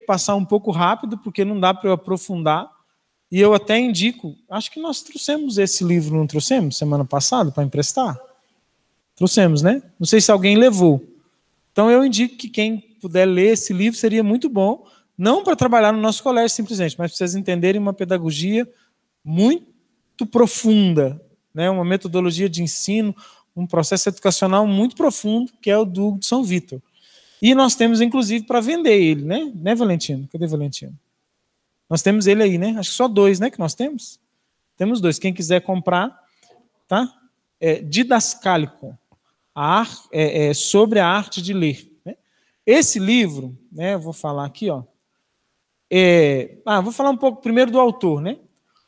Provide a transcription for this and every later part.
passar um pouco rápido, porque não dá para eu aprofundar. E eu até indico, acho que nós trouxemos esse livro, não trouxemos semana passada para emprestar? Trouxemos, né? Não sei se alguém levou. Então eu indico que quem puder ler esse livro seria muito bom, não para trabalhar no nosso colégio simplesmente, mas para vocês entenderem uma pedagogia muito profunda, né? Uma metodologia de ensino, um processo educacional muito profundo, que é o do Hugo de São Vítor. E nós temos, inclusive, para vender ele, né? Né, Valentino? Cadê Valentino? Nós temos ele aí, né? Acho que só 2, né, que nós temos. Temos 2. Quem quiser comprar, tá? É didascálico. Sobre a arte de ler. Né? Esse livro, né, eu vou falar aqui, ó. Vou falar um pouco primeiro do autor, né?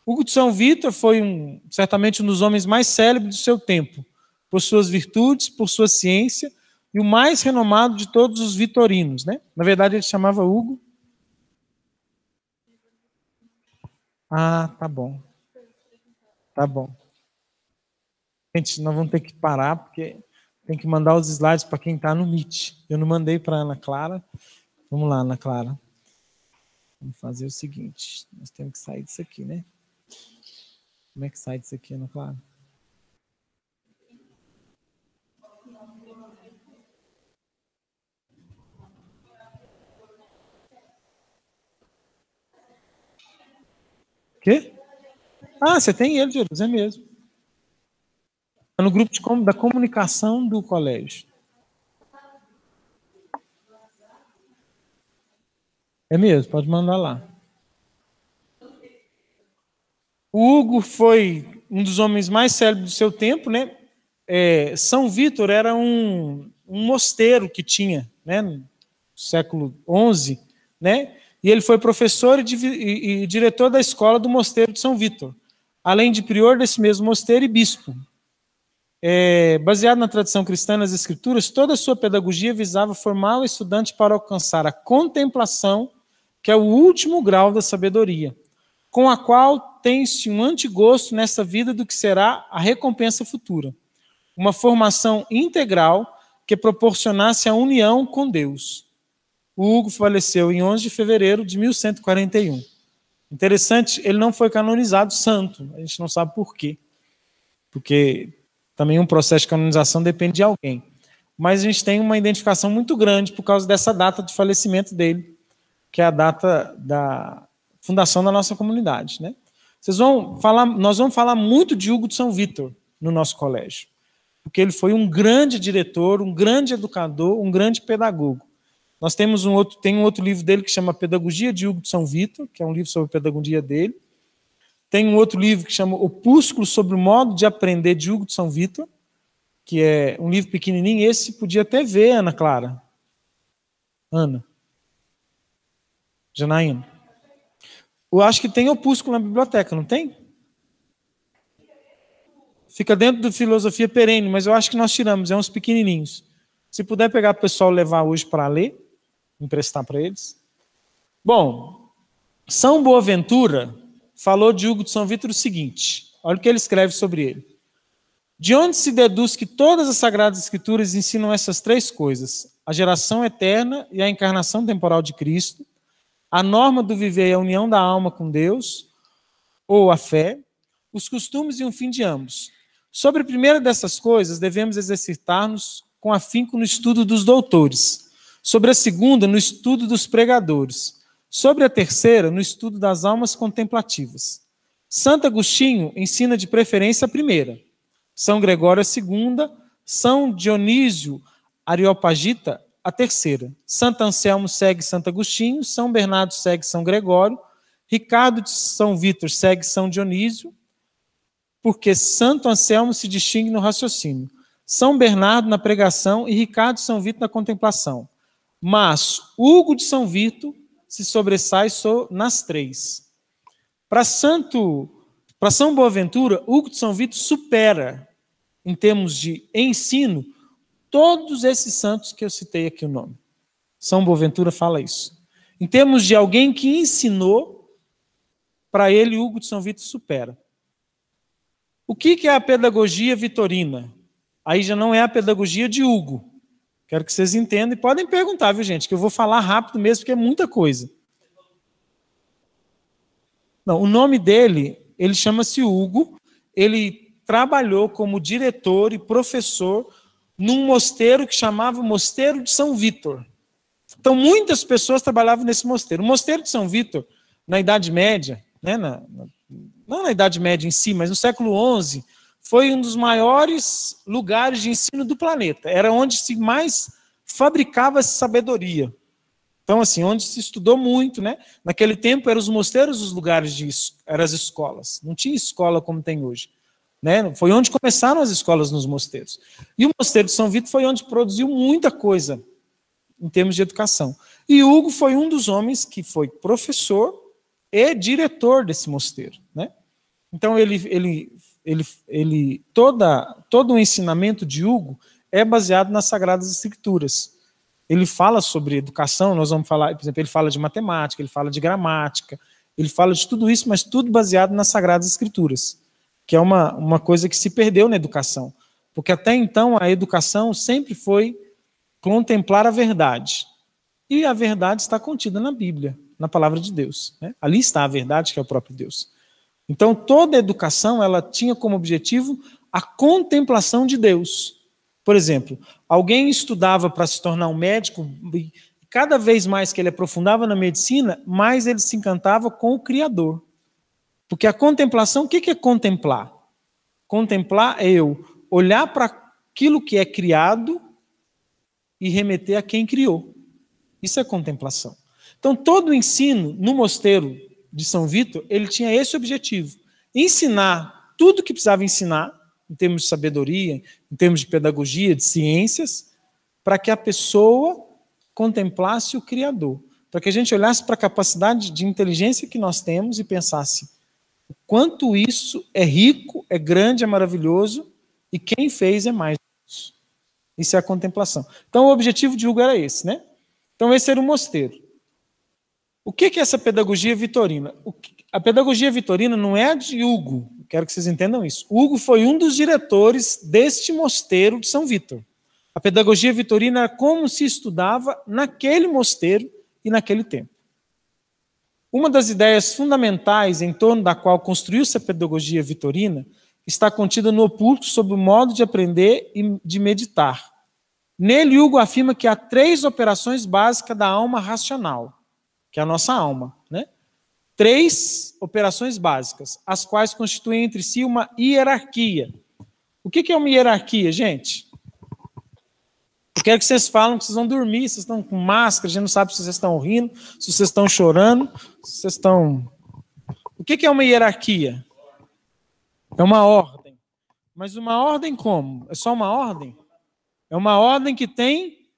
Hugo de São Vítor foi certamente um dos homens mais célebres do seu tempo, por suas virtudes, por sua ciência, e o mais renomado de todos os vitorinos, né? Na verdade, ele chamava Hugo. Tá bom. Tá bom. Gente, nós vamos ter que parar, porque tem que mandar os slides para quem está no Meet. Eu não mandei para a Ana Clara. Vamos lá, Ana Clara. Vamos fazer o seguinte. Nós temos que sair disso aqui, né? Como é que sai disso aqui, Ana Clara? O quê? Você tem ele, Jesus, é mesmo. Está no grupo da comunicação do colégio. É mesmo, pode mandar lá. O Hugo foi um dos homens mais célebres do seu tempo, né? São Vítor era um mosteiro que tinha, né? No século XI, né? E ele foi professor e diretor da escola do mosteiro de São Vítor, além de prior desse mesmo mosteiro e bispo. Baseado na tradição cristã e nas escrituras, toda a sua pedagogia visava formar o estudante para alcançar a contemplação, que é o último grau da sabedoria, com a qual tem-se um antegosto nessa vida do que será a recompensa futura. Uma formação integral que proporcionasse a união com Deus. O Hugo faleceu em 11 de fevereiro de 1141. Interessante, ele não foi canonizado santo. A gente não sabe por quê. Porque também um processo de canonização depende de alguém. Mas a gente tem uma identificação muito grande por causa dessa data de falecimento dele, que é a data da fundação da nossa comunidade, né? Nós vamos falar muito de Hugo de São Vítor no nosso colégio, porque ele foi um grande diretor, um grande educador, um grande pedagogo. Nós temos um outro livro dele que chama Pedagogia de Hugo de São Vítor, que é um livro sobre a pedagogia dele. Tem um outro livro que chama Opúsculo sobre o modo de aprender de Hugo de São Vítor, que é um livro pequenininho. Esse podia até ver, Ana Clara. Ana. Janaína. Eu acho que tem opúsculo na biblioteca, não tem? Fica dentro do Filosofia Perene, mas eu acho que nós tiramos, é uns pequenininhos. Se puder pegar para o pessoal levar hoje para ler, emprestar para eles. Bom, São Boaventura falou de Hugo de São Vítor o seguinte, olha o que ele escreve sobre ele. De onde se deduz que todas as Sagradas Escrituras ensinam essas 3 coisas, a geração eterna e a encarnação temporal de Cristo, a norma do viver e a união da alma com Deus, ou a fé, os costumes e um fim de ambos. Sobre a primeira dessas coisas, devemos exercitar-nos com afinco no estudo dos doutores. Sobre a segunda, no estudo dos pregadores. Sobre a terceira, no estudo das almas contemplativas. Santo Agostinho ensina de preferência a primeira. São Gregório a segunda. São Dionísio Areopagita a terceira. Santo Anselmo segue Santo Agostinho, São Bernardo segue São Gregório, Ricardo de São Vítor segue São Dionísio, porque Santo Anselmo se distingue no raciocínio, São Bernardo na pregação e Ricardo de São Vítor na contemplação. Mas Hugo de São Vítor se sobressai nas 3. Para São Boaventura, Hugo de São Vítor supera, em termos de ensino, todos esses santos que eu citei aqui o nome. São Boaventura fala isso. Em termos de alguém que ensinou, para ele, Hugo de São Vítor supera. O que é a pedagogia vitorina? Aí já não é a pedagogia de Hugo. Quero que vocês entendam e podem perguntar, viu, gente? Que eu vou falar rápido mesmo, porque é muita coisa. Não, o nome dele, ele chama-se Hugo, ele trabalhou como diretor e professor num mosteiro que chamava Mosteiro de São Vítor. Então, muitas pessoas trabalhavam nesse mosteiro. O Mosteiro de São Vítor, na Idade Média, né, não na Idade Média em si, mas no século XI, foi um dos maiores lugares de ensino do planeta. Era onde se mais fabricava sabedoria. Então, assim, onde se estudou muito, né? Naquele tempo, eram os mosteiros os lugares eram as escolas. Não tinha escola como tem hoje. Né? Foi onde começaram as escolas nos mosteiros. E o Mosteiro de São Vítor foi onde produziu muita coisa em termos de educação. E Hugo foi um dos homens que foi professor e diretor desse mosteiro. Né? Então, todo o ensinamento de Hugo é baseado nas Sagradas Escrituras. Ele fala sobre educação, nós vamos falar, por exemplo, ele fala de matemática, ele fala de gramática, ele fala de tudo isso, mas tudo baseado nas Sagradas Escrituras, que é uma coisa que se perdeu na educação. Porque até então a educação sempre foi contemplar a verdade. E a verdade está contida na Bíblia, na palavra de Deus. Né? Ali está a verdade, que é o próprio Deus. Então toda a educação ela tinha como objetivo a contemplação de Deus. Por exemplo, alguém estudava para se tornar um médico, e cada vez mais que ele aprofundava na medicina, mais ele se encantava com o Criador. Porque a contemplação, o que é contemplar? Contemplar é eu olhar para aquilo que é criado e remeter a quem criou. Isso é contemplação. Então, todo o ensino no mosteiro de São Vítor, ele tinha esse objetivo. Ensinar tudo que precisava ensinar, em termos de sabedoria, em termos de pedagogia, de ciências, para que a pessoa contemplasse o Criador. Para que a gente olhasse para a capacidade de inteligência que nós temos e pensasse o quanto isso é rico, é grande, é maravilhoso, e quem fez é mais. Isso é a contemplação. Então o objetivo de Hugo era esse, né? Então esse era o mosteiro. O que é essa pedagogia vitorina? A pedagogia vitorina não é a de Hugo, quero que vocês entendam isso. Hugo foi um dos diretores deste mosteiro de São Vítor. A pedagogia vitorina era como se estudava naquele mosteiro e naquele tempo. Uma das ideias fundamentais em torno da qual construiu-se a pedagogia vitorina está contida no opúsculo sobre o modo de aprender e de meditar. Nele, Hugo afirma que há 3 operações básicas da alma racional, que é a nossa alma, né? 3 operações básicas, as quais constituem entre si uma hierarquia. O que é uma hierarquia, gente? Eu quero que vocês falem que vocês vão dormir, vocês estão com máscara, a gente não sabe se vocês estão rindo, se vocês estão chorando, se vocês estão... O que é uma hierarquia? É uma ordem. Mas uma ordem como? É só uma ordem? É uma ordem que tem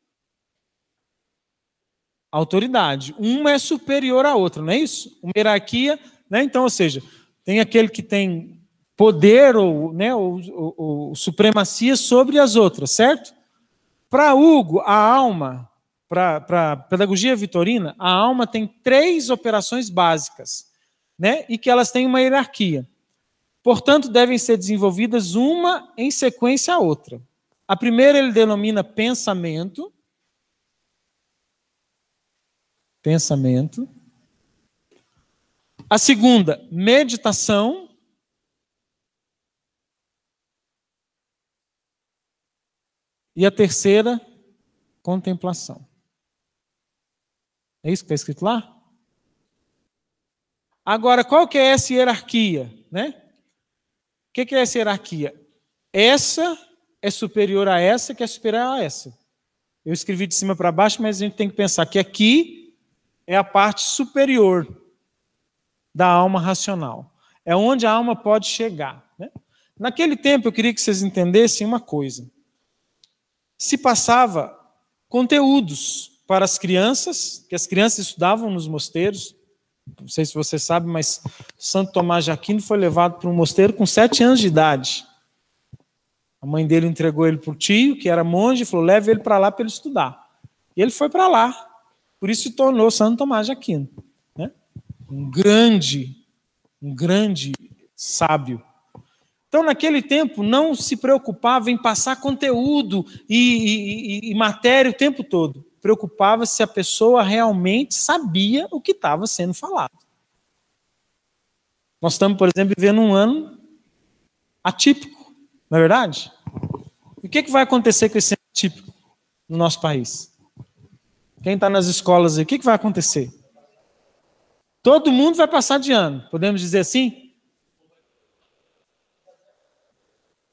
autoridade. Uma é superior à outra, não é isso? Uma hierarquia, né? Então, ou seja, tem aquele que tem poder ou supremacia sobre as outras, certo? Para Hugo, a alma, para a pedagogia vitorina, a alma tem 3 operações básicas, né? E que elas têm uma hierarquia. Portanto, devem ser desenvolvidas uma em sequência à outra. A primeira ele denomina pensamento. Pensamento. A segunda, meditação. E a terceira, contemplação. É isso que está escrito lá? Agora, qual que é essa hierarquia? Né? O que é essa hierarquia? Essa é superior a essa, que é superior a essa. Eu escrevi de cima para baixo, mas a gente tem que pensar que aqui é a parte superior da alma racional. É onde a alma pode chegar. Né? Naquele tempo, eu queria que vocês entendessem uma coisa. Se passava conteúdos para as crianças, que as crianças estudavam nos mosteiros. Não sei se você sabe, mas Santo Tomás de Aquino foi levado para um mosteiro com 7 anos de idade. A mãe dele entregou ele para o tio, que era monge, e falou, leve ele para lá para ele estudar. E ele foi para lá. Por isso se tornou Santo Tomás de Aquino. Né? Um grande sábio. Então, naquele tempo, não se preocupava em passar conteúdo e matéria o tempo todo. Preocupava se a pessoa realmente sabia o que estava sendo falado. Nós estamos, por exemplo, vivendo um ano atípico, não é verdade? E o que vai acontecer com esse ano atípico no nosso país? Quem está nas escolas aí, o que vai acontecer? Todo mundo vai passar de ano, podemos dizer assim?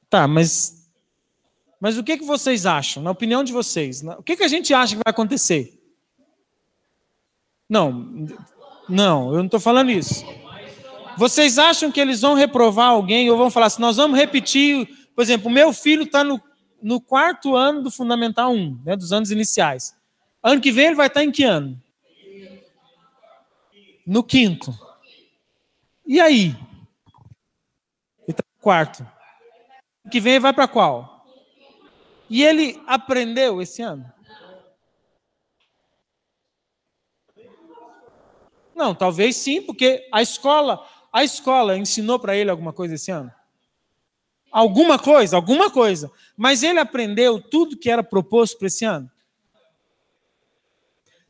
Tá, mas o que vocês acham, na opinião de vocês? O que a gente acha que vai acontecer? Não, eu não estou falando isso. Vocês acham que eles vão reprovar alguém ou vão falar assim, nós vamos repetir, por exemplo, o meu filho está no 4º ano do Fundamental 1, né, dos anos iniciais. Ano que vem ele vai estar em que ano? No 5º. E aí? Ele está no 4º. Ano que vem ele vai para qual? E ele aprendeu esse ano? Não, talvez sim, porque a escola ensinou para ele alguma coisa esse ano? Alguma coisa. Mas ele aprendeu tudo que era proposto para esse ano?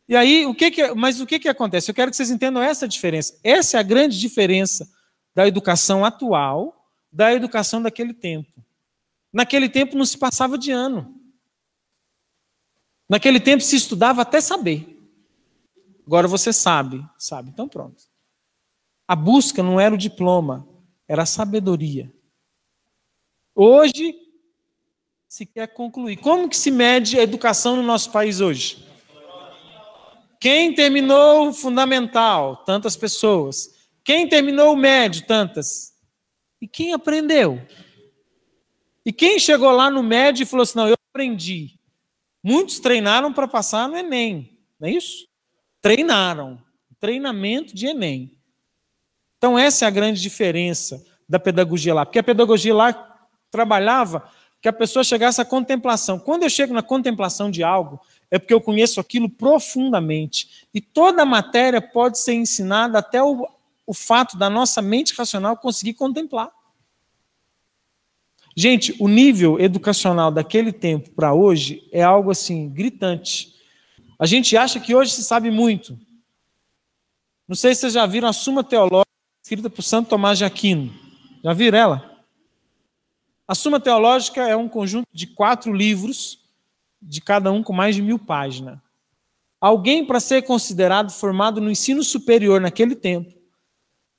E aí, o que acontece? Eu quero que vocês entendam essa diferença. Essa é a grande diferença da educação atual da educação daquele tempo. Naquele tempo não se passava de ano. Naquele tempo se estudava até saber. Agora você sabe, então pronto. A busca não era o diploma, era a sabedoria. Hoje se quer concluir. Como que se mede a educação no nosso país hoje? Quem terminou o fundamental? Tantas pessoas. Quem terminou o médio? Tantas. E quem aprendeu? E quem chegou lá no médio e falou assim, não, eu aprendi. Muitos treinaram para passar no Enem, não é isso? Treinaram. Treinamento de Enem. Então essa é a grande diferença da pedagogia lá. Porque a pedagogia lá trabalhava que a pessoa chegasse à contemplação. Quando eu chego na contemplação de algo, é porque eu conheço aquilo profundamente. E toda a matéria pode ser ensinada até o fato da nossa mente racional conseguir contemplar. Gente, o nível educacional daquele tempo para hoje é algo assim, gritante. A gente acha que hoje se sabe muito. Não sei se vocês já viram a Suma Teológica, escrita por Santo Tomás de Aquino. Já viram ela? A Suma Teológica é um conjunto de 4 livros, de cada um com mais de 1000 páginas. Alguém, para ser considerado formado no ensino superior naquele tempo,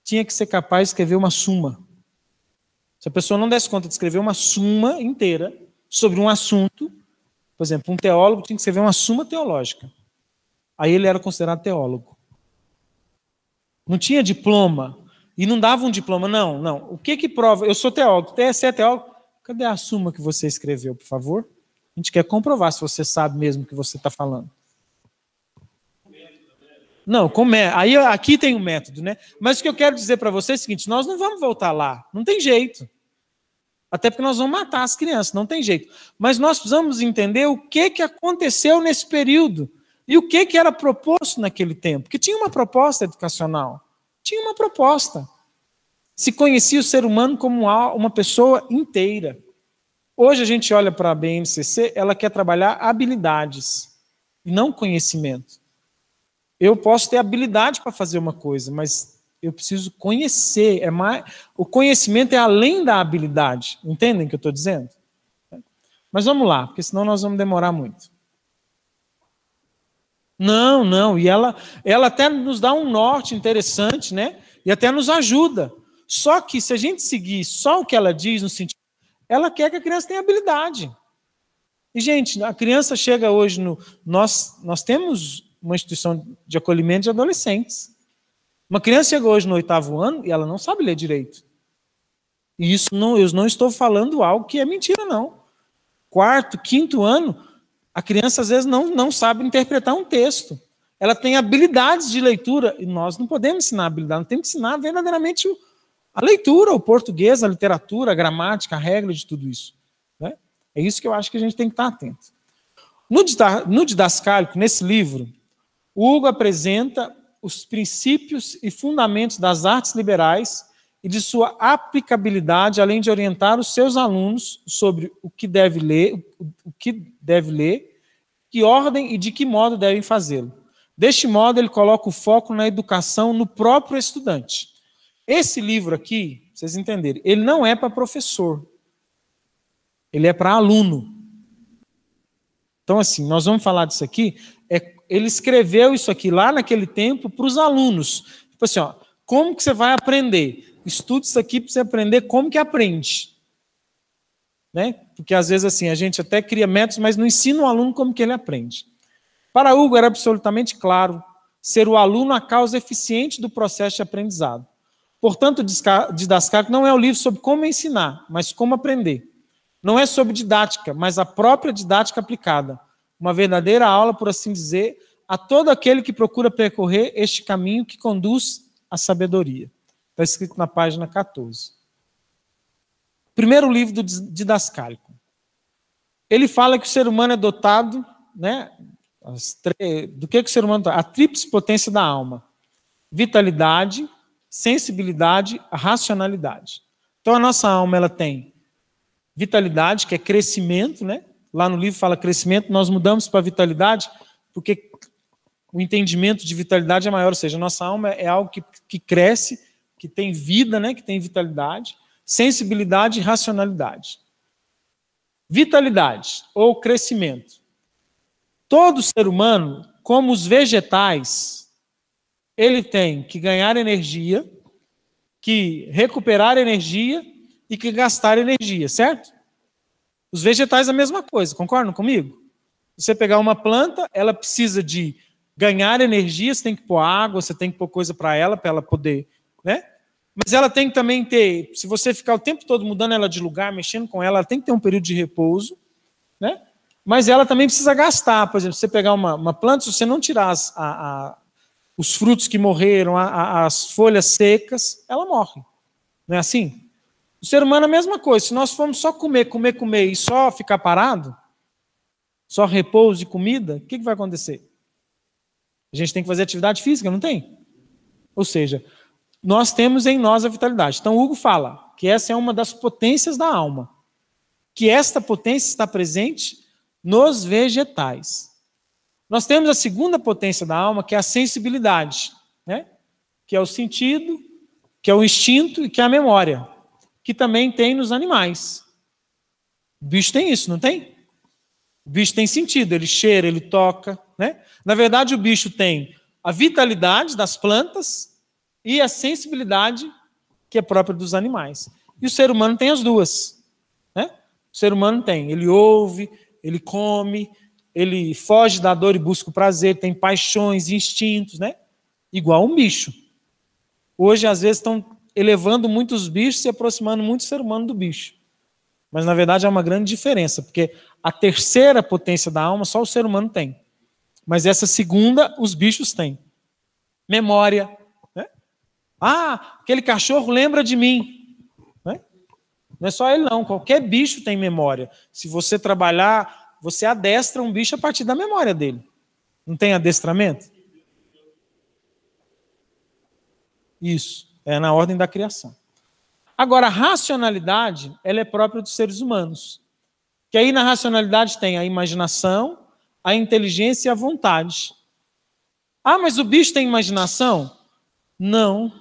tinha que ser capaz de escrever uma suma. Se a pessoa não desse conta de escrever uma suma inteira sobre um assunto, por exemplo, um teólogo tinha que escrever uma suma teológica. Aí ele era considerado teólogo. Não tinha diploma. E não dava um diploma, não. O que prova? Eu sou teólogo. Você é teólogo? Cadê a suma que você escreveu, por favor? A gente quer comprovar se você sabe mesmo o que você está falando. Não, aí aqui tem um método, né? Mas o que eu quero dizer para vocês é o seguinte, nós não vamos voltar lá, não tem jeito. Até porque nós vamos matar as crianças, não tem jeito. Mas nós precisamos entender o que aconteceu nesse período e o que era proposto naquele tempo. Porque tinha uma proposta educacional, tinha uma proposta. Se conhecia o ser humano como uma pessoa inteira. Hoje a gente olha para a BNCC, ela quer trabalhar habilidades e não conhecimento. Eu posso ter habilidade para fazer uma coisa, mas eu preciso conhecer. O conhecimento é além da habilidade. Entendem o que eu estou dizendo? Mas vamos lá, porque senão nós vamos demorar muito. Não. E ela até nos dá um norte interessante, né? E até nos ajuda. Só que se a gente seguir só o que ela diz, no sentido, ela quer que a criança tenha habilidade. E, gente, a criança chega hoje nós temos uma instituição de acolhimento de adolescentes. Uma criança chega hoje no 8º ano e ela não sabe ler direito. E isso eu não estou falando algo que é mentira, não. 4º, 5º ano, a criança às vezes não sabe interpretar um texto. Ela tem habilidades de leitura e nós não podemos ensinar habilidade, nós temos que ensinar verdadeiramente a leitura, o português, a literatura, a gramática, a regra de tudo isso. Né? É isso que eu acho que a gente tem que estar atento. No Didascálico, nesse livro, o Hugo apresenta os princípios e fundamentos das artes liberais e de sua aplicabilidade, além de orientar os seus alunos sobre o que deve ler, que ordem e de que modo devem fazê-lo. Deste modo, ele coloca o foco na educação no próprio estudante. Esse livro aqui, pra vocês entenderem, ele não é para professor. Ele é para aluno. Então, assim, nós vamos falar disso aqui. Ele escreveu isso aqui lá naquele tempo para os alunos. Tipo assim, ó, como que você vai aprender? Estude isso aqui para você aprender como que aprende. Né? Porque às vezes assim, a gente até cria métodos, mas não ensina o aluno como que ele aprende. Para Hugo era absolutamente claro ser o aluno a causa eficiente do processo de aprendizado. Portanto, Didascálico não é um livro sobre como ensinar, mas como aprender. Não é sobre didática, mas a própria didática aplicada. Uma verdadeira aula, por assim dizer, a todo aquele que procura percorrer este caminho que conduz à sabedoria. Está escrito na página 14. Primeiro livro do Didascálico. Ele fala que o ser humano é dotado, né, do que o ser humano está? A tríplice potência da alma. Vitalidade, sensibilidade, racionalidade. Então a nossa alma ela tem vitalidade, que é crescimento, né? Lá no livro fala crescimento, nós mudamos para vitalidade, porque o entendimento de vitalidade é maior, ou seja, a nossa alma é algo que cresce, que tem vida, né? Que tem vitalidade, sensibilidade e racionalidade. Vitalidade, ou crescimento. Todo ser humano, como os vegetais, ele tem que ganhar energia, que recuperar energia e que gastar energia, certo? Os vegetais é a mesma coisa, concordam comigo? Você pegar uma planta, ela precisa de ganhar energia, você tem que pôr água, você tem que pôr coisa para ela poder, né? Mas ela tem que também ter, se você ficar o tempo todo mudando ela de lugar, mexendo com ela tem que ter um período de repouso, né? Mas ela também precisa gastar. Por exemplo, você pegar uma planta, se você não tirar os frutos que morreram, as folhas secas, ela morre. Não é assim? O ser humano é a mesma coisa. Se nós formos só comer e só ficar parado, só repouso e comida, o que vai acontecer? A gente tem que fazer atividade física, não tem? Ou seja, nós temos em nós a vitalidade. Então, Hugo fala que essa é uma das potências da alma. Que esta potência está presente nos vegetais. Nós temos a segunda potência da alma, que é a sensibilidade, né? Que é o sentido, que é o instinto e que é a memória, que também tem nos animais. O bicho tem isso, não tem? O bicho tem sentido, ele cheira, ele toca, né? Na verdade, o bicho tem a vitalidade das plantas e a sensibilidade que é própria dos animais. E o ser humano tem as duas, né? O ser humano tem, ele ouve, ele come, ele foge da dor e busca o prazer, tem paixões, instintos, né? Igual um bicho. Hoje, às vezes, estão elevando muitos bichos e aproximando muito o ser humano do bicho. Mas, na verdade, há uma grande diferença, porque a terceira potência da alma só o ser humano tem. Mas essa segunda, os bichos têm. Memória. Né? Ah, aquele cachorro lembra de mim. Né? Não é só ele, não. Qualquer bicho tem memória. Se você trabalhar, você adestra um bicho a partir da memória dele. Não tem adestramento? Isso. É na ordem da criação. Agora, a racionalidade, ela é própria dos seres humanos. Que aí na racionalidade tem a imaginação, a inteligência e a vontade. Ah, mas o bicho tem imaginação? Não. O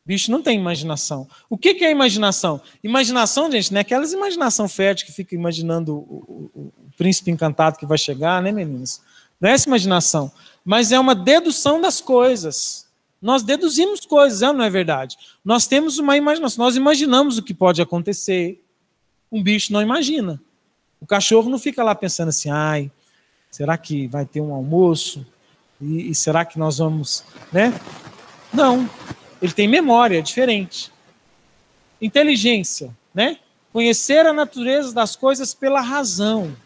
bicho não tem imaginação. O que é imaginação? Imaginação, gente, não é aquelas imaginação fértil que fica imaginando o príncipe encantado que vai chegar, né, meninas? Não é essa imaginação. Mas é uma dedução das coisas. Nós deduzimos coisas, não é verdade? Nós temos uma imaginação, nós imaginamos o que pode acontecer. Um bicho não imagina. O cachorro não fica lá pensando assim, ai, será que vai ter um almoço? E será que nós vamos, né? Não, ele tem memória, é diferente. Inteligência, né? Conhecer a natureza das coisas pela razão.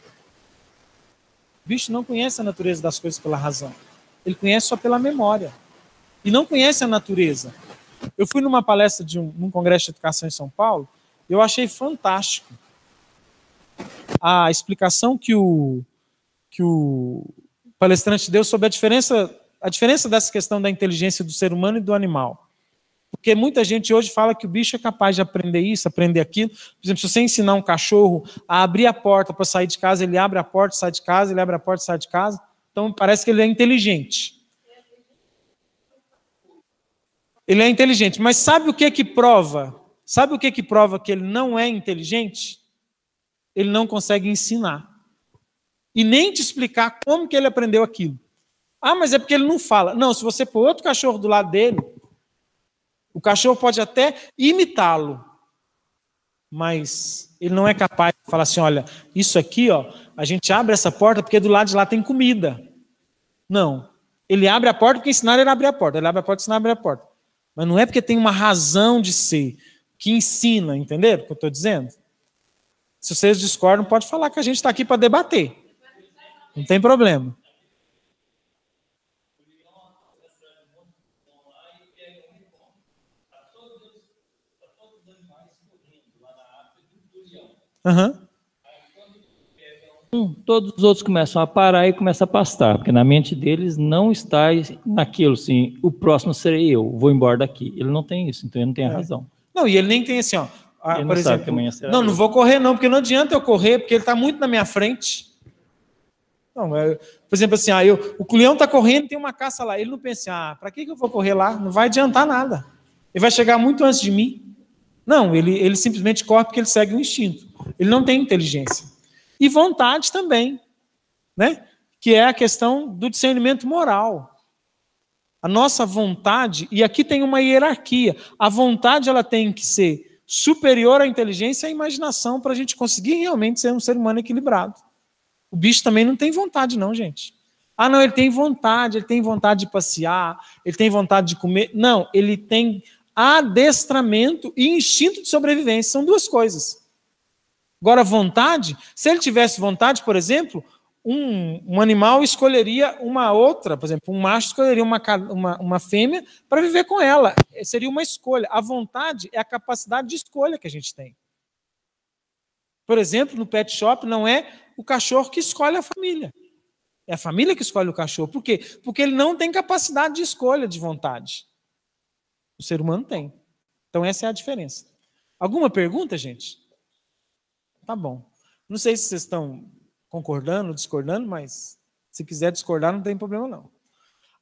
O bicho não conhece a natureza das coisas pela razão. Ele conhece só pela memória. E não conhece a natureza. Eu fui numa palestra num congresso de educação em São Paulo, eu achei fantástico a explicação que o palestrante deu sobre a diferença dessa questão da inteligência do ser humano e do animal. Porque muita gente hoje fala que o bicho é capaz de aprender isso, aprender aquilo. Por exemplo, se você ensinar um cachorro a abrir a porta para sair de casa, ele abre a porta, sai de casa, ele abre a porta, sai de casa. Então parece que ele é inteligente. Ele é inteligente, mas sabe o que que prova? Sabe o que que prova que ele não é inteligente? Ele não consegue ensinar. E nem te explicar como que ele aprendeu aquilo. Ah, mas é porque ele não fala. Não, se você pôr outro cachorro do lado dele, o cachorro pode até imitá-lo, mas ele não é capaz de falar assim, olha, isso aqui, ó, a gente abre essa porta porque do lado de lá tem comida. Não. Ele abre a porta porque ensinaram ele a abrir a porta. Ele abre a porta e ensina a abrir a porta. Mas não é porque tem uma razão de ser que ensina, entenderam o que eu estou dizendo? Se vocês discordam, pode falar que a gente está aqui para debater. Não tem problema. Uhum. Todos os outros começam a parar e começam a pastar, porque na mente deles não está naquilo assim, o próximo serei eu, vou embora daqui. Ele não tem isso, então ele não tem a razão. Não, e ele nem tem assim, ó. Ele Por não sabe exemplo, que amanhã será não eu. vou correr não, porque não adianta eu correr, porque ele está muito na minha frente. Não, por exemplo, assim, o leão está correndo, tem uma caça lá. Ele não pensa, para que eu vou correr lá? Não vai adiantar nada. Ele vai chegar muito antes de mim. Não, ele simplesmente corre porque ele segue o instinto. Ele não tem inteligência. E vontade também, né? Que é a questão do discernimento moral. A nossa vontade, e aqui tem uma hierarquia, a vontade ela tem que ser superior à inteligência e à imaginação para a gente conseguir realmente ser um ser humano equilibrado. O bicho também não tem vontade não, gente. Ah, não, ele tem vontade de passear, ele tem vontade de comer. Não, ele tem adestramento e instinto de sobrevivência, são duas coisas. Agora, vontade, se ele tivesse vontade, por exemplo, um animal escolheria uma outra, por exemplo, um macho escolheria uma fêmea para viver com ela. Seria uma escolha. A vontade é a capacidade de escolha que a gente tem. Por exemplo, no pet shop, não é o cachorro que escolhe a família. É a família que escolhe o cachorro. Por quê? Porque ele não tem capacidade de escolha, de vontade. O ser humano tem. Então, essa é a diferença. Alguma pergunta, gente? Tá bom. Não sei se vocês estão concordando, discordando, mas se quiser discordar, não tem problema não.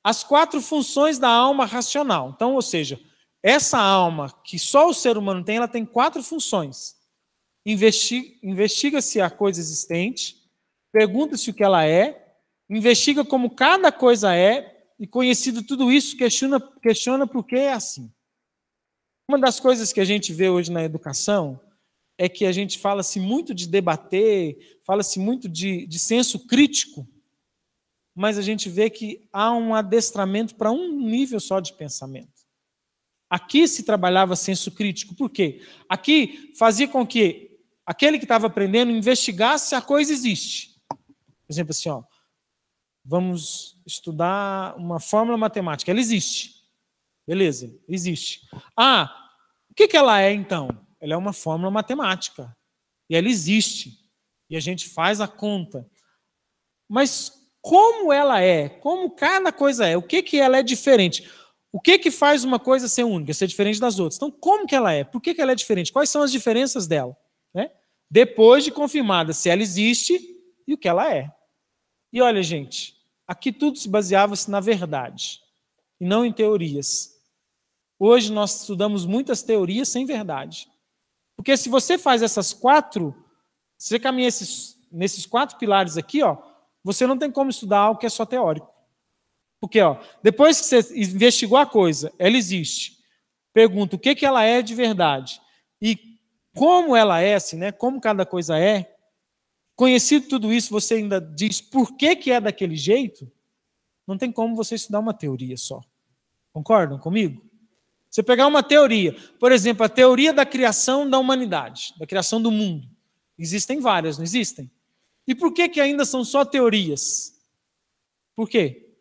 As 4 funções da alma racional. Então, ou seja, essa alma que só o ser humano tem, ela tem 4 funções. Investiga-se a coisa existente, pergunta-se o que ela é, investiga como cada coisa é, e conhecido tudo isso, questiona por que é assim. Uma das coisas que a gente vê hoje na educação é que a gente fala-se muito de debater, fala-se muito de senso crítico, mas a gente vê que há um adestramento para um nível só de pensamento. Aqui se trabalhava senso crítico, por quê? Aqui fazia com que aquele que estava aprendendo investigasse se a coisa existe. Por exemplo, assim, ó, vamos estudar uma fórmula matemática, ela existe. Beleza, existe. Ah, o que ela é então? Ela é uma fórmula matemática. E ela existe. E a gente faz a conta. Mas como ela é? Como cada coisa é? O que ela é diferente? O que faz uma coisa ser única, ser diferente das outras? Então, como que ela é? Por que ela é diferente? Quais são as diferenças dela? Né? Depois de confirmada se ela existe e o que ela é. E olha, gente, aqui tudo se baseava-se na verdade. E não em teorias. Hoje nós estudamos muitas teorias sem verdade. Porque se você faz essas 4, se você caminha nesses 4 pilares aqui, ó, você não tem como estudar algo que é só teórico. Porque ó, depois que você investigou a coisa, ela existe, pergunta o que ela é de verdade e como ela é, assim, né, como cada coisa é, conhecido tudo isso, você ainda diz por que é daquele jeito, não tem como você estudar uma teoria só. Concordam comigo? Você pegar uma teoria, por exemplo, a teoria da criação da humanidade, da criação do mundo. Existem várias, não existem? E por que ainda são só teorias? Por quê?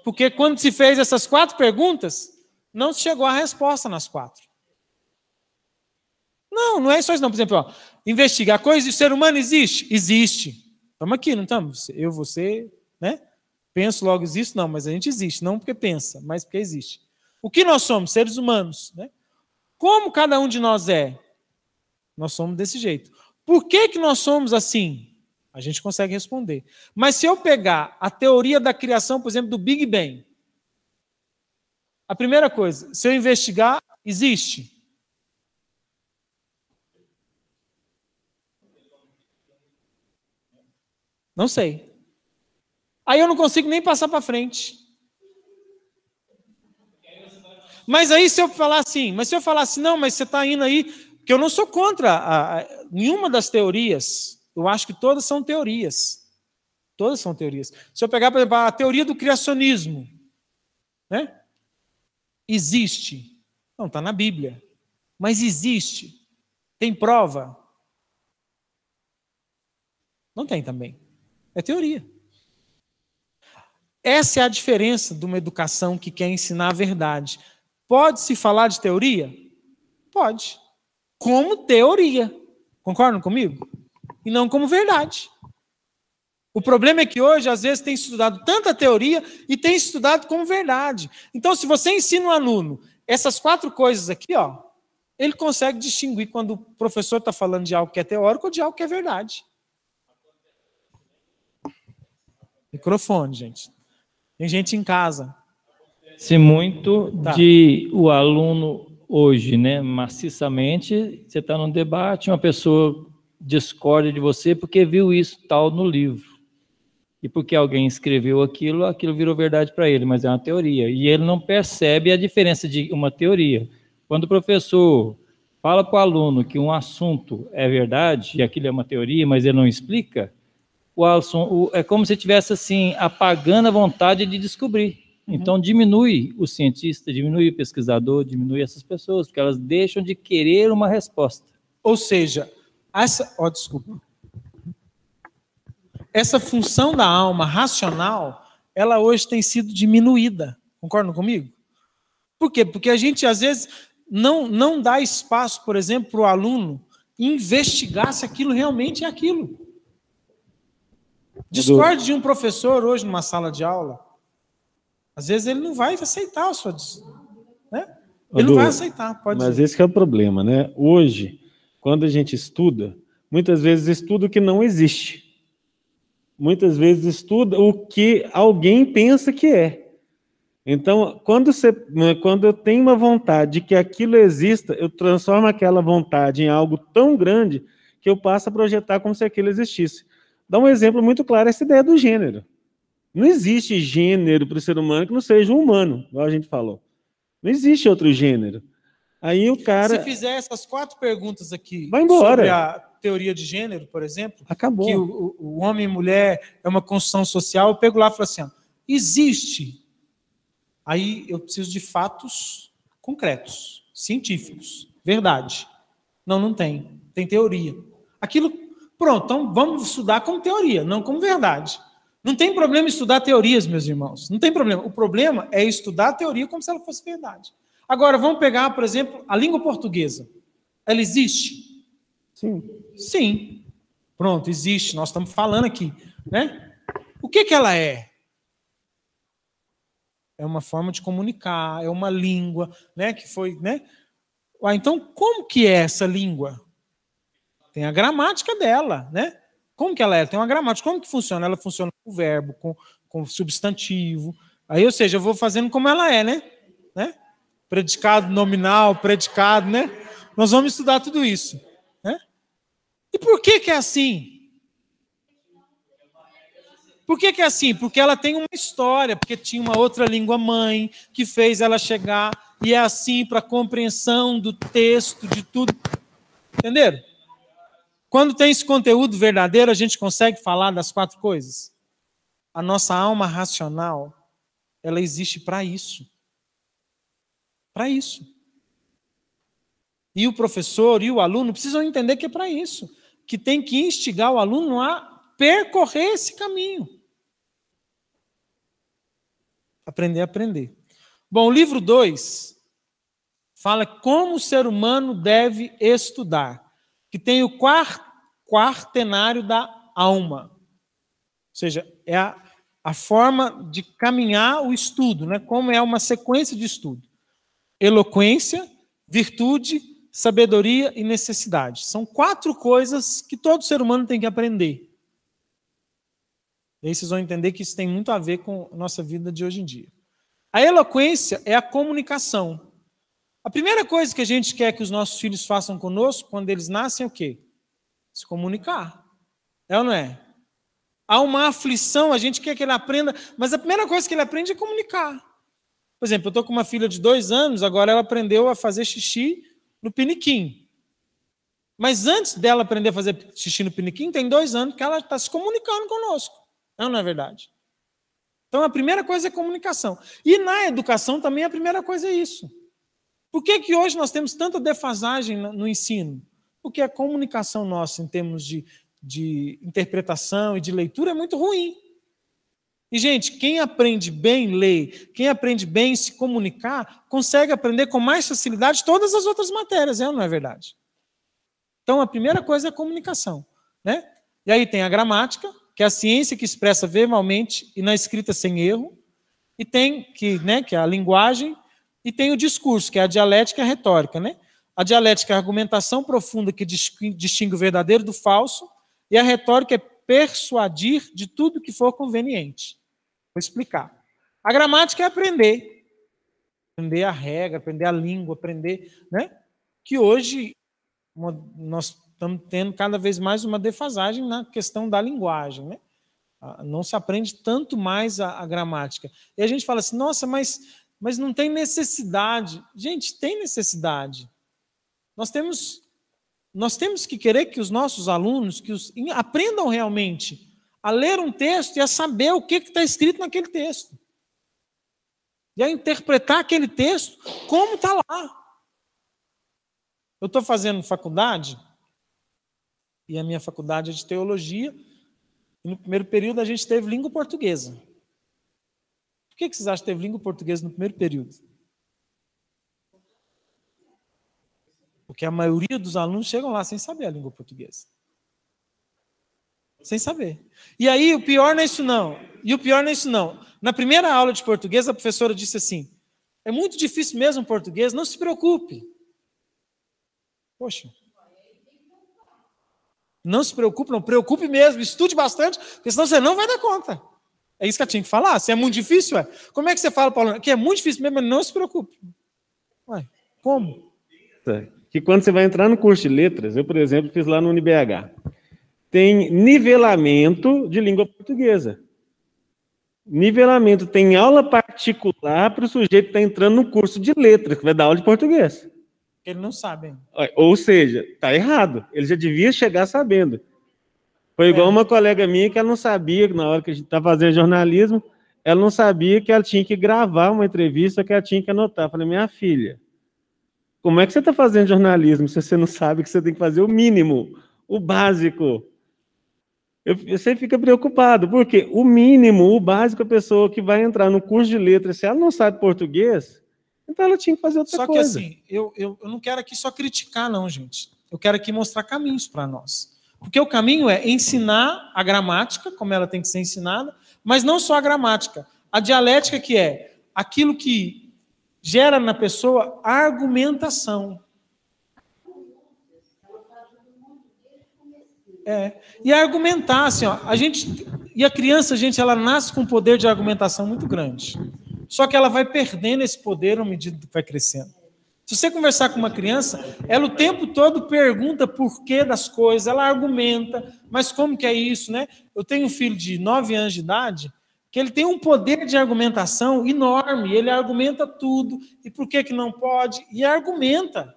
Porque quando se fez essas 4 perguntas, não se chegou à resposta nas 4. Não é só isso não. Por exemplo, ó, investiga a coisa, o ser humano existe? Existe. Estamos aqui, não estamos? Eu, você, né? Penso, logo existe? Não, mas a gente existe. Não porque pensa, mas porque existe. O que nós somos? Seres humanos. Né? Como cada um de nós é? Nós somos desse jeito. Por que nós somos assim? A gente consegue responder. Mas se eu pegar a teoria da criação, por exemplo, do Big Bang, A primeira coisa, se eu investigar, existe. Não sei. Aí eu não consigo nem passar para frente. Mas aí se eu falar assim, não, mas você está indo aí, porque eu não sou contra nenhuma das teorias. Eu acho que todas são teorias. Todas são teorias. Se eu pegar, por exemplo, a teoria do criacionismo, né? Existe. Não, está na Bíblia. Mas existe. Tem prova? Não tem também. É teoria. Essa é a diferença de uma educação que quer ensinar a verdade. Pode-se falar de teoria? Pode. Como teoria. Concordam comigo? E não como verdade. O problema é que hoje, às vezes, tem estudado tanta teoria e tem estudado como verdade. Então, se você ensina um aluno essas 4 coisas aqui, ó, ele consegue distinguir quando o professor está falando de algo que é teórico ou de algo que é verdade. Microfone, gente. Tem gente em casa. Se muito de o aluno hoje, né, maciçamente, você está num debate, uma pessoa discorda de você porque viu isso tal no livro. E porque alguém escreveu aquilo, aquilo virou verdade para ele, mas é uma teoria. E ele não percebe a diferença de uma teoria. Quando o professor fala para o aluno que um assunto é verdade, e aquilo é uma teoria, mas ele não explica, é como se estivesse assim, apagando a vontade de descobrir. Então diminui o cientista, diminui o pesquisador, diminui essas pessoas, porque elas deixam de querer uma resposta. Ou seja, essa função da alma racional, ela hoje tem sido diminuída. Concordam comigo? Por quê? Porque a gente, às vezes, não dá espaço, por exemplo, para o aluno investigar se aquilo realmente é aquilo. Discorde de um professor hoje numa sala de aula. Às vezes ele não vai aceitar a sua... Né? Ele não vai aceitar, pode dizer. Mas esse que é o problema, né? Hoje, quando a gente estuda, muitas vezes estuda o que não existe. Muitas vezes estuda o que alguém pensa que é. Então, quando eu tenho uma vontade de que aquilo exista, eu transformo aquela vontade em algo tão grande que eu passo a projetar como se aquilo existisse. Dá um exemplo muito claro, essa ideia do gênero. Não existe gênero para o ser humano que não seja um humano, igual a gente falou. Não existe outro gênero. Aí o cara... Se fizer essas 4 perguntas aqui vai embora. Sobre a teoria de gênero, por exemplo, acabou. Que o homem e mulher é uma construção social, eu pego lá e falo assim, ó, existe. Aí eu preciso de fatos concretos, científicos, verdade. Não tem. Tem teoria. Aquilo, pronto, então vamos estudar como teoria, não como verdade. Não tem problema estudar teorias, meus irmãos. Não tem problema. O problema é estudar a teoria como se ela fosse verdade. Agora, vamos pegar, por exemplo, a língua portuguesa. Ela existe? Sim. Sim. Pronto, existe. Nós estamos falando aqui. Né? O que ela é? É uma forma de comunicar, é uma língua, né, que foi... Né? Então, como que é essa língua? Tem a gramática dela, né? Como que ela é? Tem uma gramática. Como que funciona? Ela funciona com verbo, com substantivo. Aí, ou seja, eu vou fazendo como ela é, né? Predicado nominal, predicado, né? Nós vamos estudar tudo isso. Né? E por que é assim? Por que é assim? Porque ela tem uma história, porque tinha uma outra língua mãe que fez ela chegar, e é assim para a compreensão do texto, de tudo. Entenderam? Quando tem esse conteúdo verdadeiro, a gente consegue falar das 4 coisas. A nossa alma racional, ela existe para isso. Para isso. E o professor e o aluno precisam entender que é para isso. Que tem que instigar o aluno a percorrer esse caminho. Aprender. Bom, o livro 2 fala como o ser humano deve estudar. Que tem o quartenário da alma. Ou seja, é a forma de caminhar o estudo, né? Como é uma sequência de estudo. Eloquência, virtude, sabedoria e necessidade. São 4 coisas que todo ser humano tem que aprender. E aí vocês vão entender que isso tem muito a ver com a nossa vida de hoje em dia. A eloquência é a comunicação. A primeira coisa que a gente quer que os nossos filhos façam conosco, quando eles nascem, é o quê? Se comunicar. É ou não é? Há uma aflição, a gente quer que ele aprenda, mas a primeira coisa que ele aprende é comunicar. Por exemplo, eu estou com uma filha de 2 anos, agora ela aprendeu a fazer xixi no piniquim. Mas antes dela aprender a fazer xixi no piniquim, tem 2 anos que ela está se comunicando conosco. Não é verdade? Então, a primeira coisa é comunicação. E na educação também a primeira coisa é isso. Por que hoje nós temos tanta defasagem no ensino? Porque a comunicação nossa, em termos de interpretação e de leitura, é muito ruim. E, gente, quem aprende bem ler, quem aprende bem se comunicar, consegue aprender com mais facilidade todas as outras matérias, não é verdade? Então, a primeira coisa é a comunicação, né? E aí tem a gramática, que é a ciência que expressa verbalmente e na escrita sem erro, e tem que é a linguagem, e tem o discurso, que é a dialética e a retórica, né? A dialética é a argumentação profunda que distingue o verdadeiro do falso, e a retórica é persuadir de tudo que for conveniente. Vou explicar. A gramática é aprender a regra, aprender a língua, aprender, né? Que hoje nós estamos tendo cada vez mais uma defasagem na questão da linguagem, né? Não se aprende tanto mais a gramática. E a gente fala assim, nossa, mas não tem necessidade. Gente, tem necessidade. Nós temos que querer que os nossos alunos aprendam realmente a ler um texto e a saber o que está escrito naquele texto. E a interpretar aquele texto como está lá. Eu estou fazendo faculdade, e a minha faculdade é de teologia, e no primeiro período a gente teve língua portuguesa. Por que vocês acham que teve língua portuguesa no primeiro período? Porque a maioria dos alunos chegam lá sem saber a língua portuguesa. Sem saber. E aí, o pior não é isso não. Na primeira aula de português, a professora disse assim, é muito difícil mesmo o português, não se preocupe. Poxa. Não se preocupe, não. Preocupe mesmo, estude bastante, porque senão você não vai dar conta. É isso que eu tinha que falar. Se é muito difícil, como é que você fala para o aluno? Que é muito difícil mesmo, mas não se preocupe. Como? Que quando você vai entrar no curso de letras, eu, por exemplo, fiz lá no UniBH, tem nivelamento de língua portuguesa. Nivelamento, tem aula particular para o sujeito que está entrando no curso de letras, que vai dar aula de português. Ele não sabe. Ou seja, está errado. Ele já devia chegar sabendo. Foi igual uma colega minha que ela não sabia, na hora que a gente está fazendo jornalismo, ela não sabia que ela tinha que gravar uma entrevista, que ela tinha que anotar. Eu falei, minha filha, como é que você está fazendo jornalismo se você não sabe que você tem que fazer o mínimo, o básico? Você fica preocupado, porque o mínimo, o básico, a pessoa que vai entrar no curso de letras, se ela não sabe português, então ela tinha que fazer outra coisa. Só que assim, eu não quero aqui só criticar, não, gente. Eu quero aqui mostrar caminhos para nós. Porque o caminho é ensinar a gramática, como ela tem que ser ensinada, mas não só a gramática. A dialética, que é aquilo que gera na pessoa argumentação. E argumentar, assim, e a criança, gente, ela nasce com um poder de argumentação muito grande. Só que ela vai perdendo esse poder à medida que vai crescendo. Se você conversar com uma criança, ela o tempo todo pergunta por que das coisas, ela argumenta, mas como que é isso, né? Eu tenho um filho de 9 anos de idade, que ele tem um poder de argumentação enorme, ele argumenta tudo, e por que não pode? E argumenta.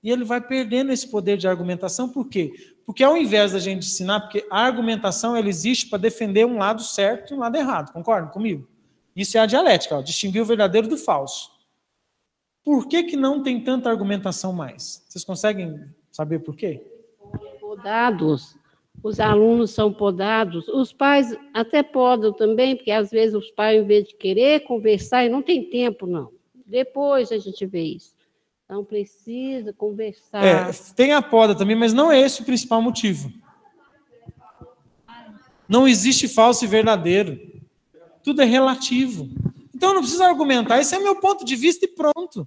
E ele vai perdendo esse poder de argumentação, por quê? Porque ao invés da gente ensinar, porque a argumentação ela existe para defender um lado certo e um lado errado, concordam comigo? Isso é a dialética, distinguir o verdadeiro do falso. Por que não tem tanta argumentação mais? Vocês conseguem saber por quê? Podados. Os alunos são podados. Os pais até podam também, porque às vezes os pais, em vez de querer conversar, e não tem tempo, não. Depois a gente vê isso. Então precisa conversar. Tem a poda também, mas não é esse o principal motivo. Não existe falso e verdadeiro. Tudo é relativo. Então não precisa argumentar. Esse é meu ponto de vista e pronto.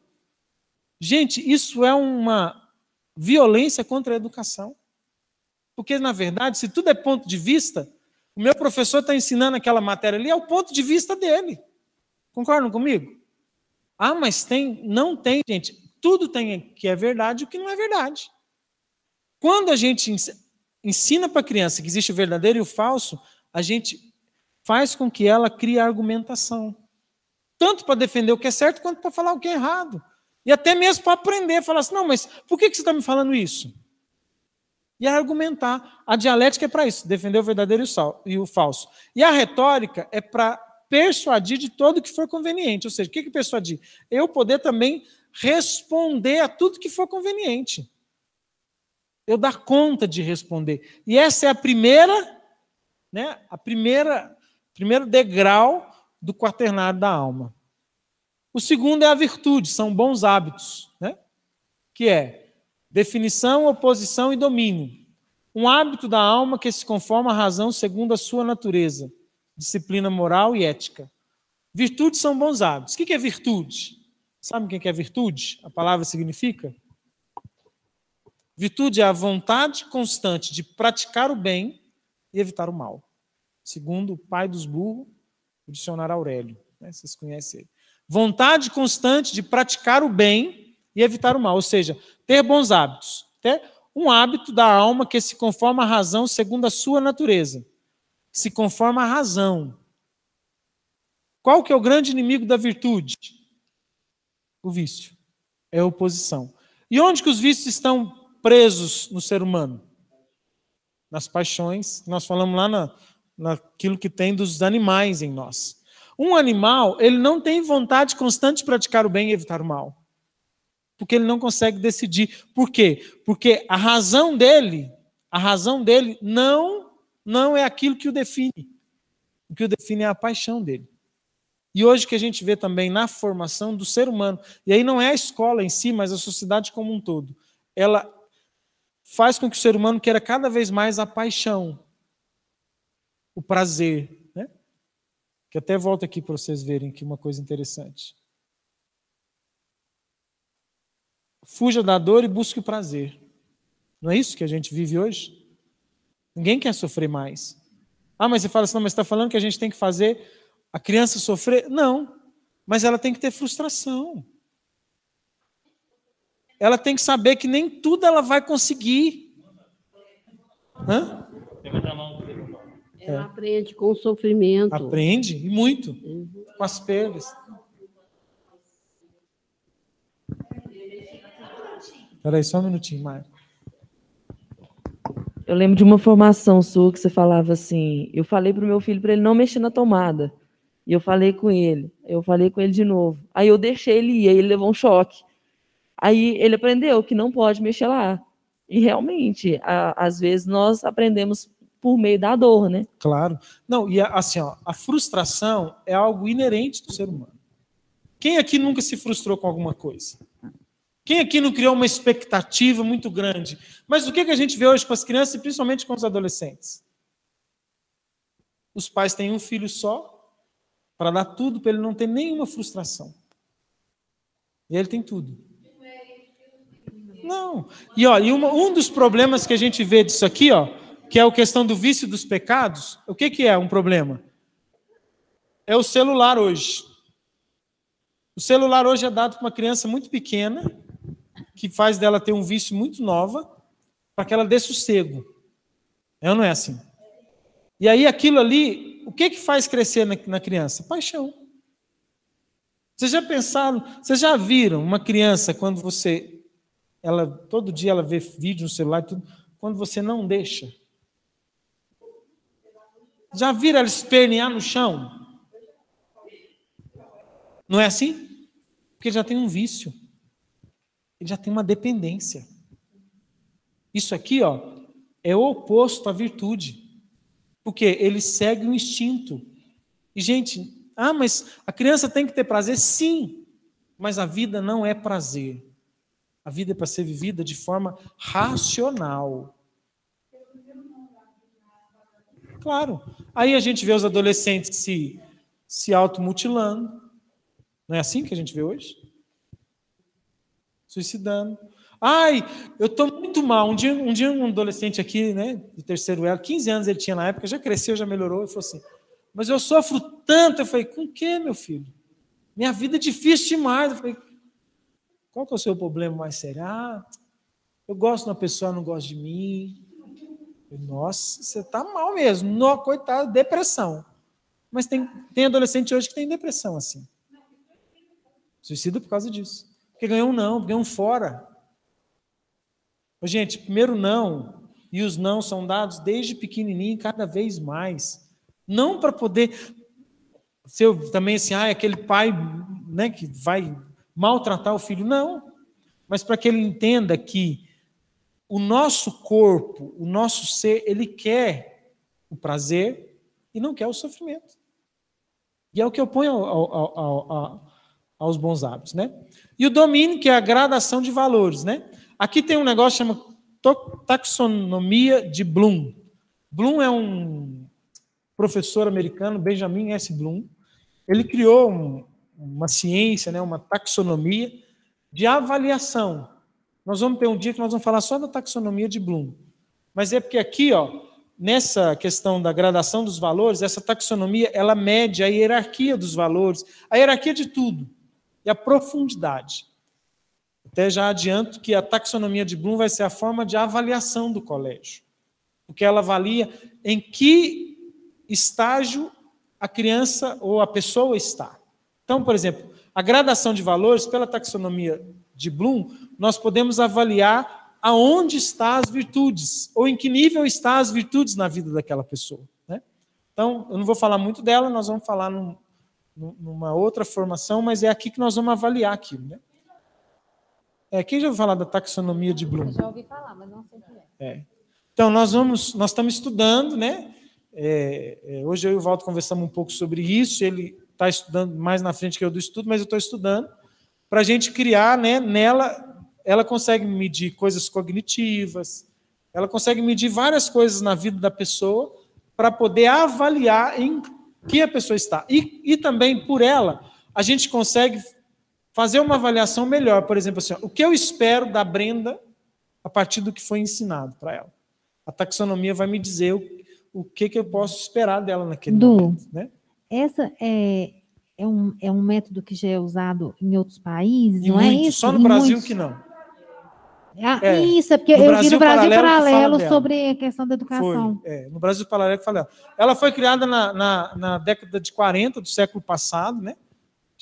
Gente, isso é uma violência contra a educação. Porque, na verdade, se tudo é ponto de vista, o meu professor está ensinando aquela matéria ali, é o ponto de vista dele. Concordam comigo? Ah, mas não tem, gente. Tudo tem que é verdade e o que não é verdade. Quando a gente ensina para a criança que existe o verdadeiro e o falso, a gente faz com que ela crie argumentação. Tanto para defender o que é certo, quanto para falar o que é errado. E até mesmo para aprender, falar assim, não, mas por que você está me falando isso? E argumentar. A dialética é para isso, defender o verdadeiro e o falso. E a retórica é para persuadir de todo o que for conveniente. Ou seja, o que persuadir? Eu poder também responder a tudo que for conveniente. Eu dar conta de responder. E essa é a primeira, né, primeiro degrau do quaternário da alma. O segundo é a virtude, são bons hábitos, né? Que é definição, oposição e domínio. Um hábito da alma que se conforma à razão segundo a sua natureza, disciplina moral e ética. Virtudes são bons hábitos. O que é virtude? Sabe o que é virtude? A palavra significa? Virtude é a vontade constante de praticar o bem e evitar o mal. Segundo o pai dos burros, o dicionário Aurélio. Né? Vocês conhecem ele. Vontade constante de praticar o bem e evitar o mal. Ou seja, ter bons hábitos. Ter um hábito da alma que se conforma à razão segundo a sua natureza. Se conforma à razão. Qual que é o grande inimigo da virtude? O vício. É a oposição. E onde que os vícios estão presos no ser humano? Nas paixões. Nós falamos lá naquilo que tem dos animais em nós. Um animal, ele não tem vontade constante de praticar o bem e evitar o mal. Porque ele não consegue decidir. Por quê? Porque a razão dele não é aquilo que o define. O que o define é a paixão dele. E hoje que a gente vê também na formação do ser humano, e aí não é a escola em si, mas a sociedade como um todo, ela faz com que o ser humano queira cada vez mais a paixão, o prazer, né? Que até volto aqui para vocês verem aqui uma coisa interessante. Fuja da dor e busque o prazer. Não é isso que a gente vive hoje? Ninguém quer sofrer mais. Ah, mas você fala assim, não, mas você está falando que a gente tem que fazer a criança sofrer? Não, mas ela tem que ter frustração. Ela tem que saber que nem tudo ela vai conseguir. Hã? Ela aprende com o sofrimento. Aprende, e muito, com as perdas. Espera aí, só um minutinho, Maia. Eu lembro de uma formação sua que você falava assim, eu falei para o meu filho para ele não mexer na tomada. E eu falei com ele de novo. Aí eu deixei ele ir, aí ele levou um choque. Aí ele aprendeu que não pode mexer lá. E realmente, às vezes nós aprendemos por meio da dor, né? Claro. Não, e assim, ó, a frustração é algo inerente do ser humano. Quem aqui nunca se frustrou com alguma coisa? Quem aqui não criou uma expectativa muito grande? Mas o que a gente vê hoje com as crianças e principalmente com os adolescentes? Os pais têm um filho só para dar tudo para ele não ter nenhuma frustração. E ele tem tudo. Não. E um dos problemas que a gente vê disso aqui, ó, que é a questão do vício dos pecados, o que é um problema? É o celular hoje. O celular hoje é dado para uma criança muito pequena, que faz dela ter um vício muito nova, para que ela dê sossego. É ou não é assim? E aí aquilo ali, o que faz crescer na criança? Paixão. Vocês já pensaram, vocês já viram uma criança quando todo dia ela vê vídeo no celular, tudo, quando você não deixa? Já viram ela espernear no chão? Não é assim? Porque já tem um vício. Ele já tem uma dependência. Isso aqui, ó, é o oposto à virtude. Porque ele segue o instinto. E, gente, mas a criança tem que ter prazer? Sim. Mas a vida não é prazer. A vida é para ser vivida de forma racional. Claro. Aí a gente vê os adolescentes se automutilando. Não é assim que a gente vê hoje? Suicidando. Ai, eu estou muito mal. Um dia um adolescente aqui, né, de terceiro elo, 15 anos ele tinha na época, já cresceu, já melhorou, ele falou assim, mas eu sofro tanto. Eu falei, com o quê, meu filho? Minha vida é difícil demais. Eu falei, qual que é o seu problema mais sério? Ah, eu gosto de uma pessoa, não gosta de mim. Eu, nossa, você está mal mesmo. Não, coitado, depressão. Mas tem adolescente hoje que tem depressão assim. Suicida por causa disso. Porque ganhou um não, ganhou um fora. Gente, primeiro não, e os não são dados desde pequenininho, cada vez mais. Não para poder ser também assim, aquele pai, né, que vai maltratar o filho, não. Mas para que ele entenda que o nosso corpo, o nosso ser, ele quer o prazer e não quer o sofrimento. E é o que eu ponho aos bons hábitos, né? E o domínio, que é a gradação de valores, né? Aqui tem um negócio que chama taxonomia de Bloom. Bloom é um professor americano, Benjamin S. Bloom. Ele criou uma ciência, né, uma taxonomia de avaliação. Nós vamos ter um dia que nós vamos falar só da taxonomia de Bloom. Mas é porque aqui, nessa questão da gradação dos valores, essa taxonomia, ela mede a hierarquia dos valores, a hierarquia de tudo, e a profundidade. Até já adianto que a taxonomia de Bloom vai ser a forma de avaliação do colégio, porque ela avalia em que estágio a criança ou a pessoa está. Então, por exemplo, a gradação de valores, pela taxonomia de Bloom, nós podemos avaliar aonde estão as virtudes, ou em que nível estão as virtudes na vida daquela pessoa, né? Então, eu não vou falar muito dela, nós vamos falar numa outra formação, mas é aqui que nós vamos avaliar aquilo, né? Quem já ouviu falar da taxonomia de Bloom? Eu já ouvi falar, mas não sei o que é. Então, nós estamos estudando, né? Hoje eu e o Valdo conversamos um pouco sobre isso, ele está estudando mais na frente que eu do estudo, mas eu estou estudando, para a gente criar, né, nela, ela consegue medir coisas cognitivas, ela consegue medir várias coisas na vida da pessoa, para poder avaliar em que a pessoa está. E também, por ela, a gente consegue fazer uma avaliação melhor. Por exemplo, assim, o que eu espero da Brenda a partir do que foi ensinado para ela. A taxonomia vai me dizer o que eu posso esperar dela naquele momento, né? Essa é um método que já é usado em outros países, E não é isso? Só no Brasil que não. Isso, é porque eu vi no Brasil Paralelo sobre a questão da educação. No Brasil Paralelo que fala. Ela foi criada na década de 40 do século passado, né?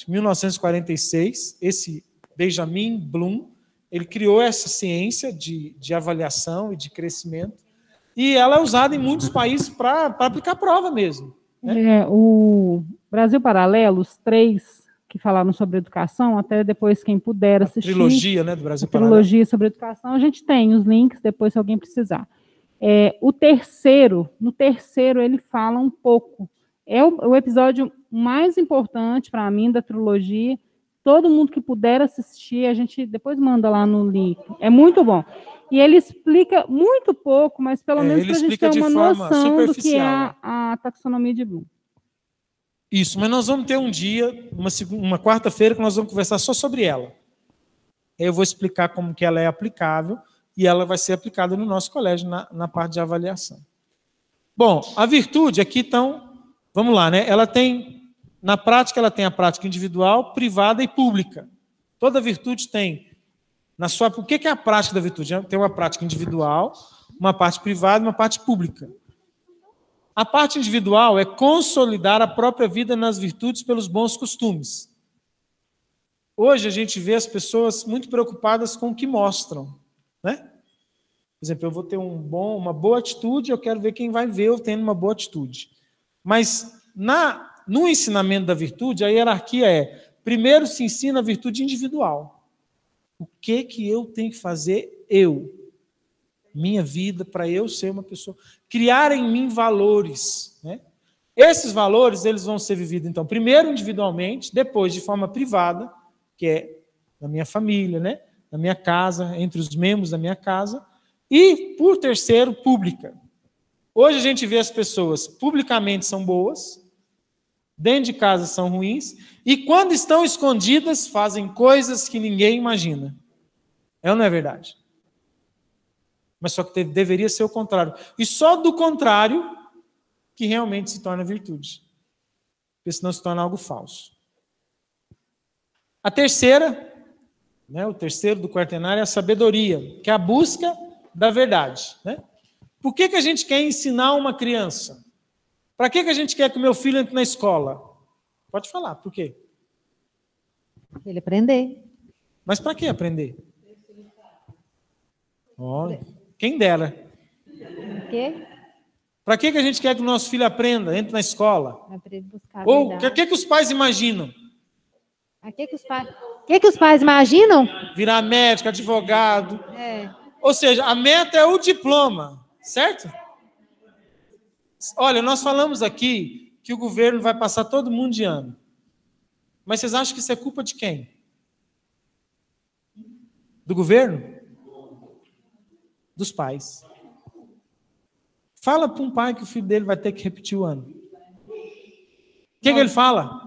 1946, esse Benjamin Bloom, ele criou essa ciência de avaliação e de crescimento, e ela é usada em muitos países para aplicar prova mesmo, né? O Brasil Paralelo, os 3 que falaram sobre educação, até depois quem puder assistir. A trilogia, né, do Brasil Paralelo. Trilogia sobre educação, a gente tem os links, depois se alguém precisar. No terceiro ele fala um pouco. É o episódio mais importante para mim da trilogia. Todo mundo que puder assistir, a gente depois manda lá no link. É muito bom. E ele explica muito pouco, mas pelo menos para a gente ter uma noção do que é a taxonomia de Bloom. Isso, mas nós vamos ter um dia, uma quarta-feira, que nós vamos conversar só sobre ela. Eu vou explicar como que ela é aplicável e ela vai ser aplicada no nosso colégio na parte de avaliação. Bom, a virtude aqui, então, vamos lá, né? Ela tem, na prática, ela tem a prática individual, privada e pública. Toda virtude tem. O que é a prática da virtude? Tem uma prática individual, uma parte privada e uma parte pública. A parte individual é consolidar a própria vida nas virtudes pelos bons costumes. Hoje a gente vê as pessoas muito preocupadas com o que mostram, né? Por exemplo, eu vou ter uma boa atitude, eu quero ver quem vai ver eu tendo uma boa atitude. Mas no ensinamento da virtude, a hierarquia é: primeiro se ensina a virtude individual. O que eu tenho que fazer minha vida, para eu ser uma pessoa, criar em mim valores, né? Esses valores, eles vão ser vividos, então, primeiro individualmente, depois de forma privada, que é na minha família, né? Na minha casa, entre os membros da minha casa, e, por terceiro, pública. Hoje a gente vê as pessoas publicamente são boas, dentro de casa são ruins, e quando estão escondidas, fazem coisas que ninguém imagina. É ou não é verdade? Mas só que deveria ser o contrário. E só do contrário que realmente se torna virtude. Porque senão se torna algo falso. A terceira, né, o terceiro do quaternário é a sabedoria, que é a busca da verdade. Né? Por que a gente quer ensinar uma criança? Para que a gente quer que o meu filho entre na escola? Pode falar, por quê? Ele aprender. Mas para que aprender? Oh, quem dera. O quê? Para que a gente quer que o nosso filho aprenda, entre na escola? Ou o que os pais imaginam? O que os pais imaginam? Virar médico, advogado. É. Ou seja, a meta é o diploma, certo? Olha, nós falamos aqui que o governo vai passar todo mundo de ano. Mas vocês acham que isso é culpa de quem? Do governo? Dos pais. Fala para um pai que o filho dele vai ter que repetir o ano. O que ele fala?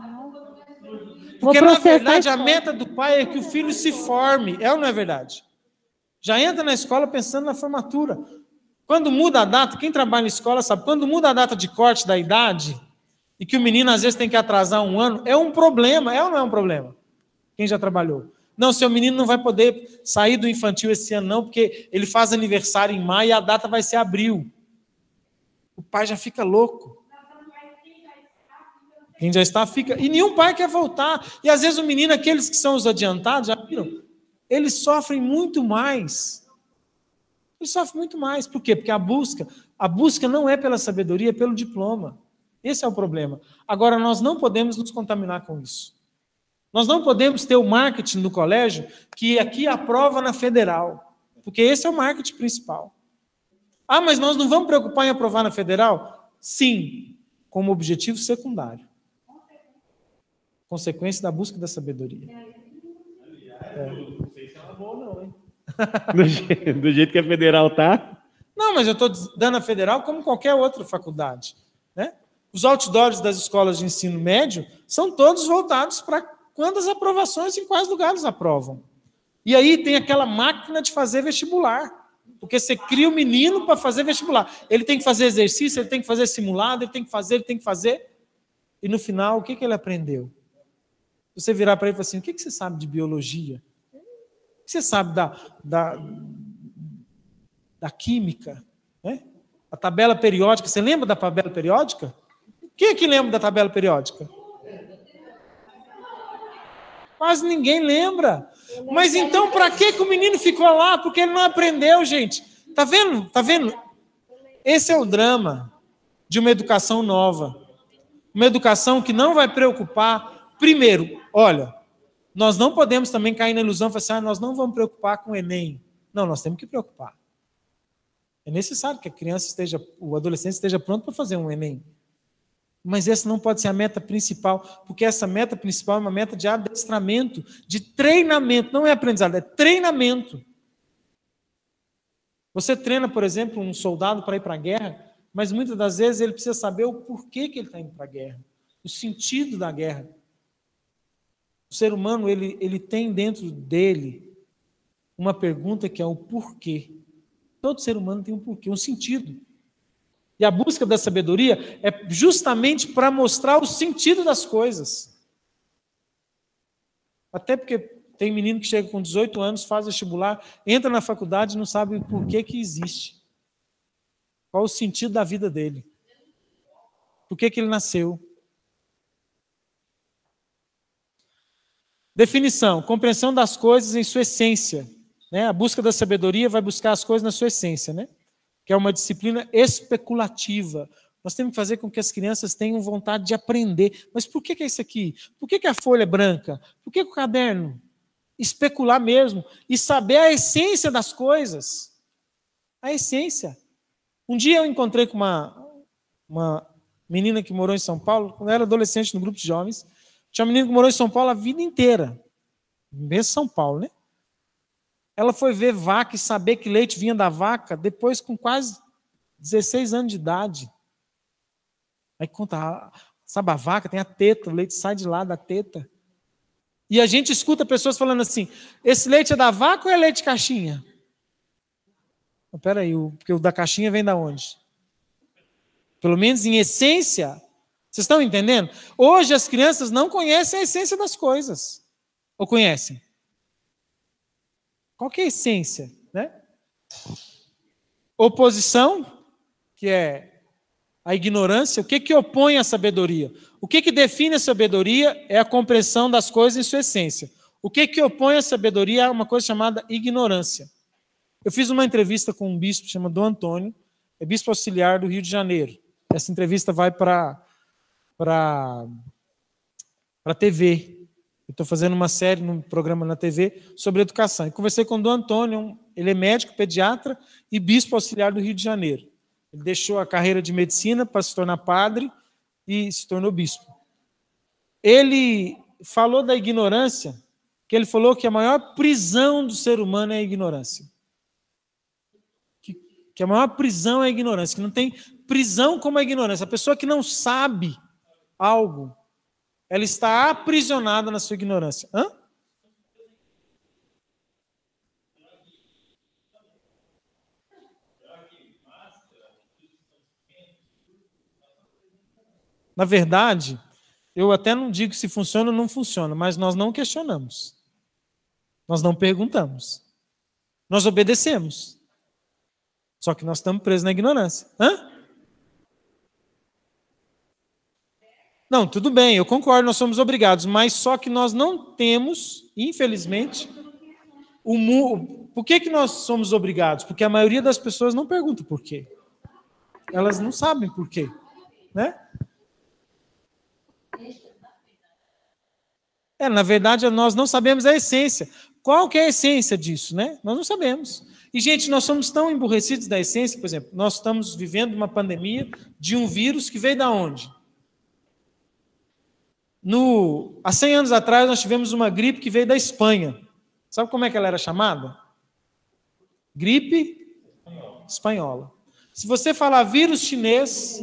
Porque, na verdade, a meta do pai é que o filho se forme. É ou não é verdade? Já entra na escola pensando na formatura. Quando muda a data, quem trabalha em escola sabe, quando muda a data de corte da idade, e que o menino às vezes tem que atrasar um ano, é um problema. É ou não é um problema? Quem já trabalhou? Não, seu menino não vai poder sair do infantil esse ano não, porque ele faz aniversário em maio e a data vai ser abril. O pai já fica louco. Quem já está, fica. E nenhum pai quer voltar. E às vezes o menino, aqueles que são os adiantados, já viram? Eles sofrem muito mais. Eles sofrem muito mais. Por quê? Porque a busca não é pela sabedoria, é pelo diploma. Esse é o problema. Agora, nós não podemos nos contaminar com isso. Nós não podemos ter o marketing no colégio que aqui aprova na federal. Porque esse é o marketing principal. Ah, mas nós não vamos preocupar em aprovar na federal? Sim, como objetivo secundário. Consequência da busca da sabedoria. Não sei se é uma boa, não, hein? Do jeito que a federal está. Não, mas eu estou dando a federal como qualquer outra faculdade. Né? Os outdoors das escolas de ensino médio são todos voltados para quantas aprovações e em quais lugares aprovam. E aí tem aquela máquina de fazer vestibular. Porque você cria o menino para fazer vestibular. Ele tem que fazer exercício, ele tem que fazer simulado, ele tem que fazer. E no final, o que ele aprendeu? Você virar para ele e falar assim, o que você sabe de biologia? O que você sabe da química? Né? A tabela periódica. Você lembra da tabela periódica? Quem aqui lembra da tabela periódica? Quase ninguém lembra. Mas então, para que o menino ficou lá? Porque ele não aprendeu, gente. Tá vendo? Tá vendo? Esse é o drama de uma educação nova. Uma educação que não vai preocupar. Primeiro, olha, nós não podemos também cair na ilusão de falar assim, nós não vamos preocupar com o Enem. Não, nós temos que preocupar. É necessário que a criança o adolescente esteja pronto para fazer um Enem. Mas essa não pode ser a meta principal, porque essa meta principal é uma meta de adestramento, de treinamento, não é aprendizado, é treinamento. Você treina, por exemplo, um soldado para ir para a guerra, mas muitas das vezes ele precisa saber o porquê que ele está indo para a guerra, o sentido da guerra. O ser humano, ele tem dentro dele uma pergunta que é o porquê. Todo ser humano tem um porquê, um sentido. E a busca da sabedoria é justamente para mostrar o sentido das coisas. Até porque tem menino que chega com 18 anos, faz vestibular, entra na faculdade e não sabe o porquê que existe. Qual o sentido da vida dele. Por que ele nasceu. Definição, compreensão das coisas em sua essência. Né? A busca da sabedoria vai buscar as coisas na sua essência, né? Que é uma disciplina especulativa. Nós temos que fazer com que as crianças tenham vontade de aprender. Mas por que é isso aqui? Por que a folha é branca? Por que o caderno? Especular mesmo e saber a essência das coisas. A essência. Um dia eu encontrei com uma menina que morou em São Paulo, quando eu era adolescente no grupo de jovens. Tinha uma menina que morou em São Paulo a vida inteira. Mesmo São Paulo, né? Ela foi ver vaca e saber que leite vinha da vaca depois com quase 16 anos de idade. Aí conta, sabe a vaca tem a teta, o leite sai de lá da teta. E a gente escuta pessoas falando assim, esse leite é da vaca ou é leite de caixinha? Espera aí, porque o da caixinha vem da onde? Pelo menos em essência, vocês estão entendendo? Hoje as crianças não conhecem a essência das coisas. Ou conhecem? Qual que é a essência, né? Oposição, que é a ignorância. O que opõe à sabedoria? O que define a sabedoria é a compreensão das coisas em sua essência. O que opõe à sabedoria é uma coisa chamada ignorância. Eu fiz uma entrevista com um bispo chamado Dom Antônio, é bispo auxiliar do Rio de Janeiro. Essa entrevista vai para a TV. Eu estou fazendo uma série num programa na TV sobre educação. E conversei com o Dom Antônio, ele é médico, pediatra e bispo auxiliar do Rio de Janeiro. Ele deixou a carreira de medicina para se tornar padre e se tornou bispo. Ele falou da ignorância, que ele falou que a maior prisão do ser humano é a ignorância. Que a maior prisão é a ignorância, que não tem prisão como a ignorância. A pessoa que não sabe algo, ela está aprisionada na sua ignorância. Hã? Na verdade, eu até não digo se funciona ou não funciona, mas nós não questionamos. Nós não perguntamos. Nós obedecemos. Só que nós estamos presos na ignorância. Hã? Não, tudo bem, eu concordo, nós somos obrigados, mas só que nós não temos, infelizmente, Por que nós somos obrigados? Porque a maioria das pessoas não pergunta por quê. Elas não sabem por quê, né? Na verdade, nós não sabemos a essência. Qual que é a essência disso, né? Nós não sabemos. E, gente, nós somos tão emburrecidos da essência, por exemplo, nós estamos vivendo uma pandemia de um vírus que veio da onde? Há 100 anos atrás, nós tivemos uma gripe que veio da Espanha. Sabe como é que ela era chamada? Gripe espanhola. Se você falar vírus chinês,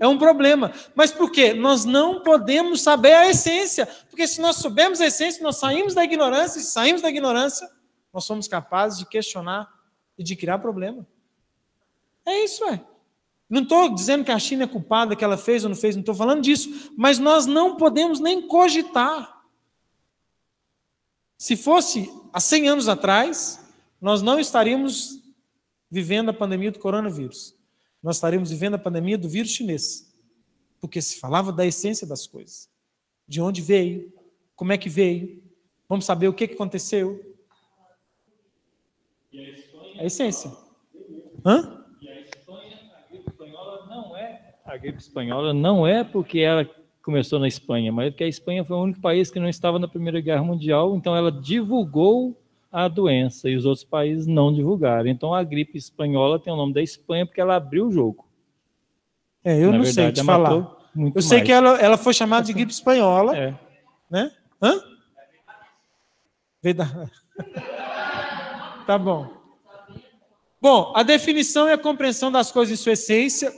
é um problema. Mas por quê? Nós não podemos saber a essência. Porque se nós soubermos a essência, nós saímos da ignorância. E se saímos da ignorância, nós somos capazes de questionar e de criar problema. É isso, Não estou dizendo que a China é culpada, que ela fez ou não fez, não estou falando disso. Mas nós não podemos nem cogitar. Se fosse há 100 anos atrás, nós não estaríamos vivendo a pandemia do coronavírus. Nós estaríamos vivendo a pandemia do vírus chinês. Porque se falava da essência das coisas. De onde veio, como é que veio, vamos saber o que aconteceu. E a Espanha, a essência. Hã? E a Espanha, a gripe espanhola não é porque ela começou na Espanha, mas porque a Espanha foi o único país que não estava na Primeira Guerra Mundial, então ela divulgou a doença e os outros países não divulgaram. Então a gripe espanhola tem o nome da Espanha porque ela abriu o jogo. Eu não sei te falar. Eu sei que ela foi chamada de gripe espanhola. Né? Hã? Verdade. Tá bom. Bom, a definição é a compreensão das coisas em sua essência.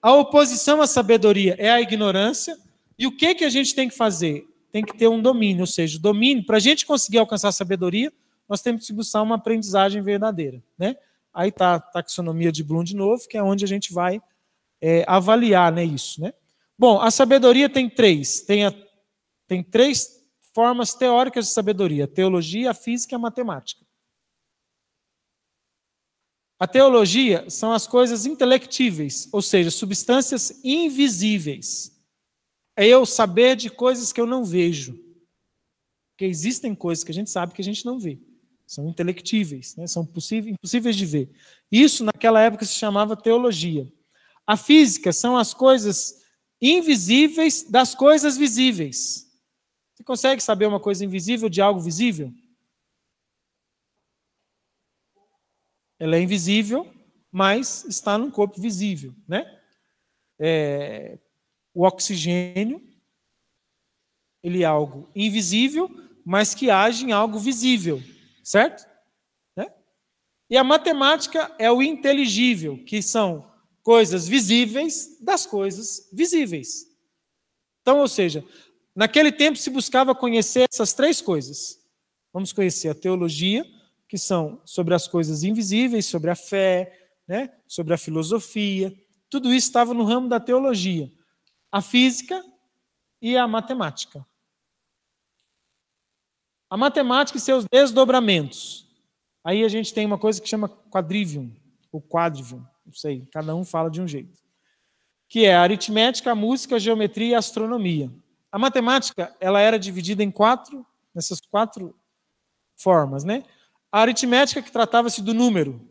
A oposição à sabedoria é a ignorância. E o que a gente tem que fazer? Tem que ter um domínio, ou seja, o domínio, para a gente conseguir alcançar a sabedoria, nós temos que buscar uma aprendizagem verdadeira, né? Aí está a taxonomia de Bloom de novo, que é onde a gente vai avaliar, né, isso, né? Bom, a sabedoria tem três. Tem três formas teóricas de sabedoria: a teologia, a física e a matemática. A teologia são as coisas intelectíveis, ou seja, substâncias invisíveis. É eu saber de coisas que eu não vejo. Porque existem coisas que a gente sabe que a gente não vê. São intelectíveis, né? São impossíveis de ver. Isso, naquela época, se chamava teologia. A física são as coisas invisíveis das coisas visíveis. Você consegue saber uma coisa invisível de algo visível? Ela é invisível, mas está num corpo visível, né? O oxigênio, ele é algo invisível, mas que age em algo visível, certo? Né? E a matemática é o inteligível, que são coisas visíveis das coisas visíveis. Então, ou seja, naquele tempo se buscava conhecer essas três coisas. Vamos conhecer a teologia, que são sobre as coisas invisíveis, sobre a fé, né? Sobre a filosofia. Tudo isso estava no ramo da teologia. A física e a matemática. A matemática e seus desdobramentos. Aí a gente tem uma coisa que chama quadrivium, ou quadrivium, não sei, cada um fala de um jeito. Que é a aritmética, a música, a geometria e a astronomia. A matemática, ela era dividida em nessas quatro formas, né? A aritmética, que tratava-se do número.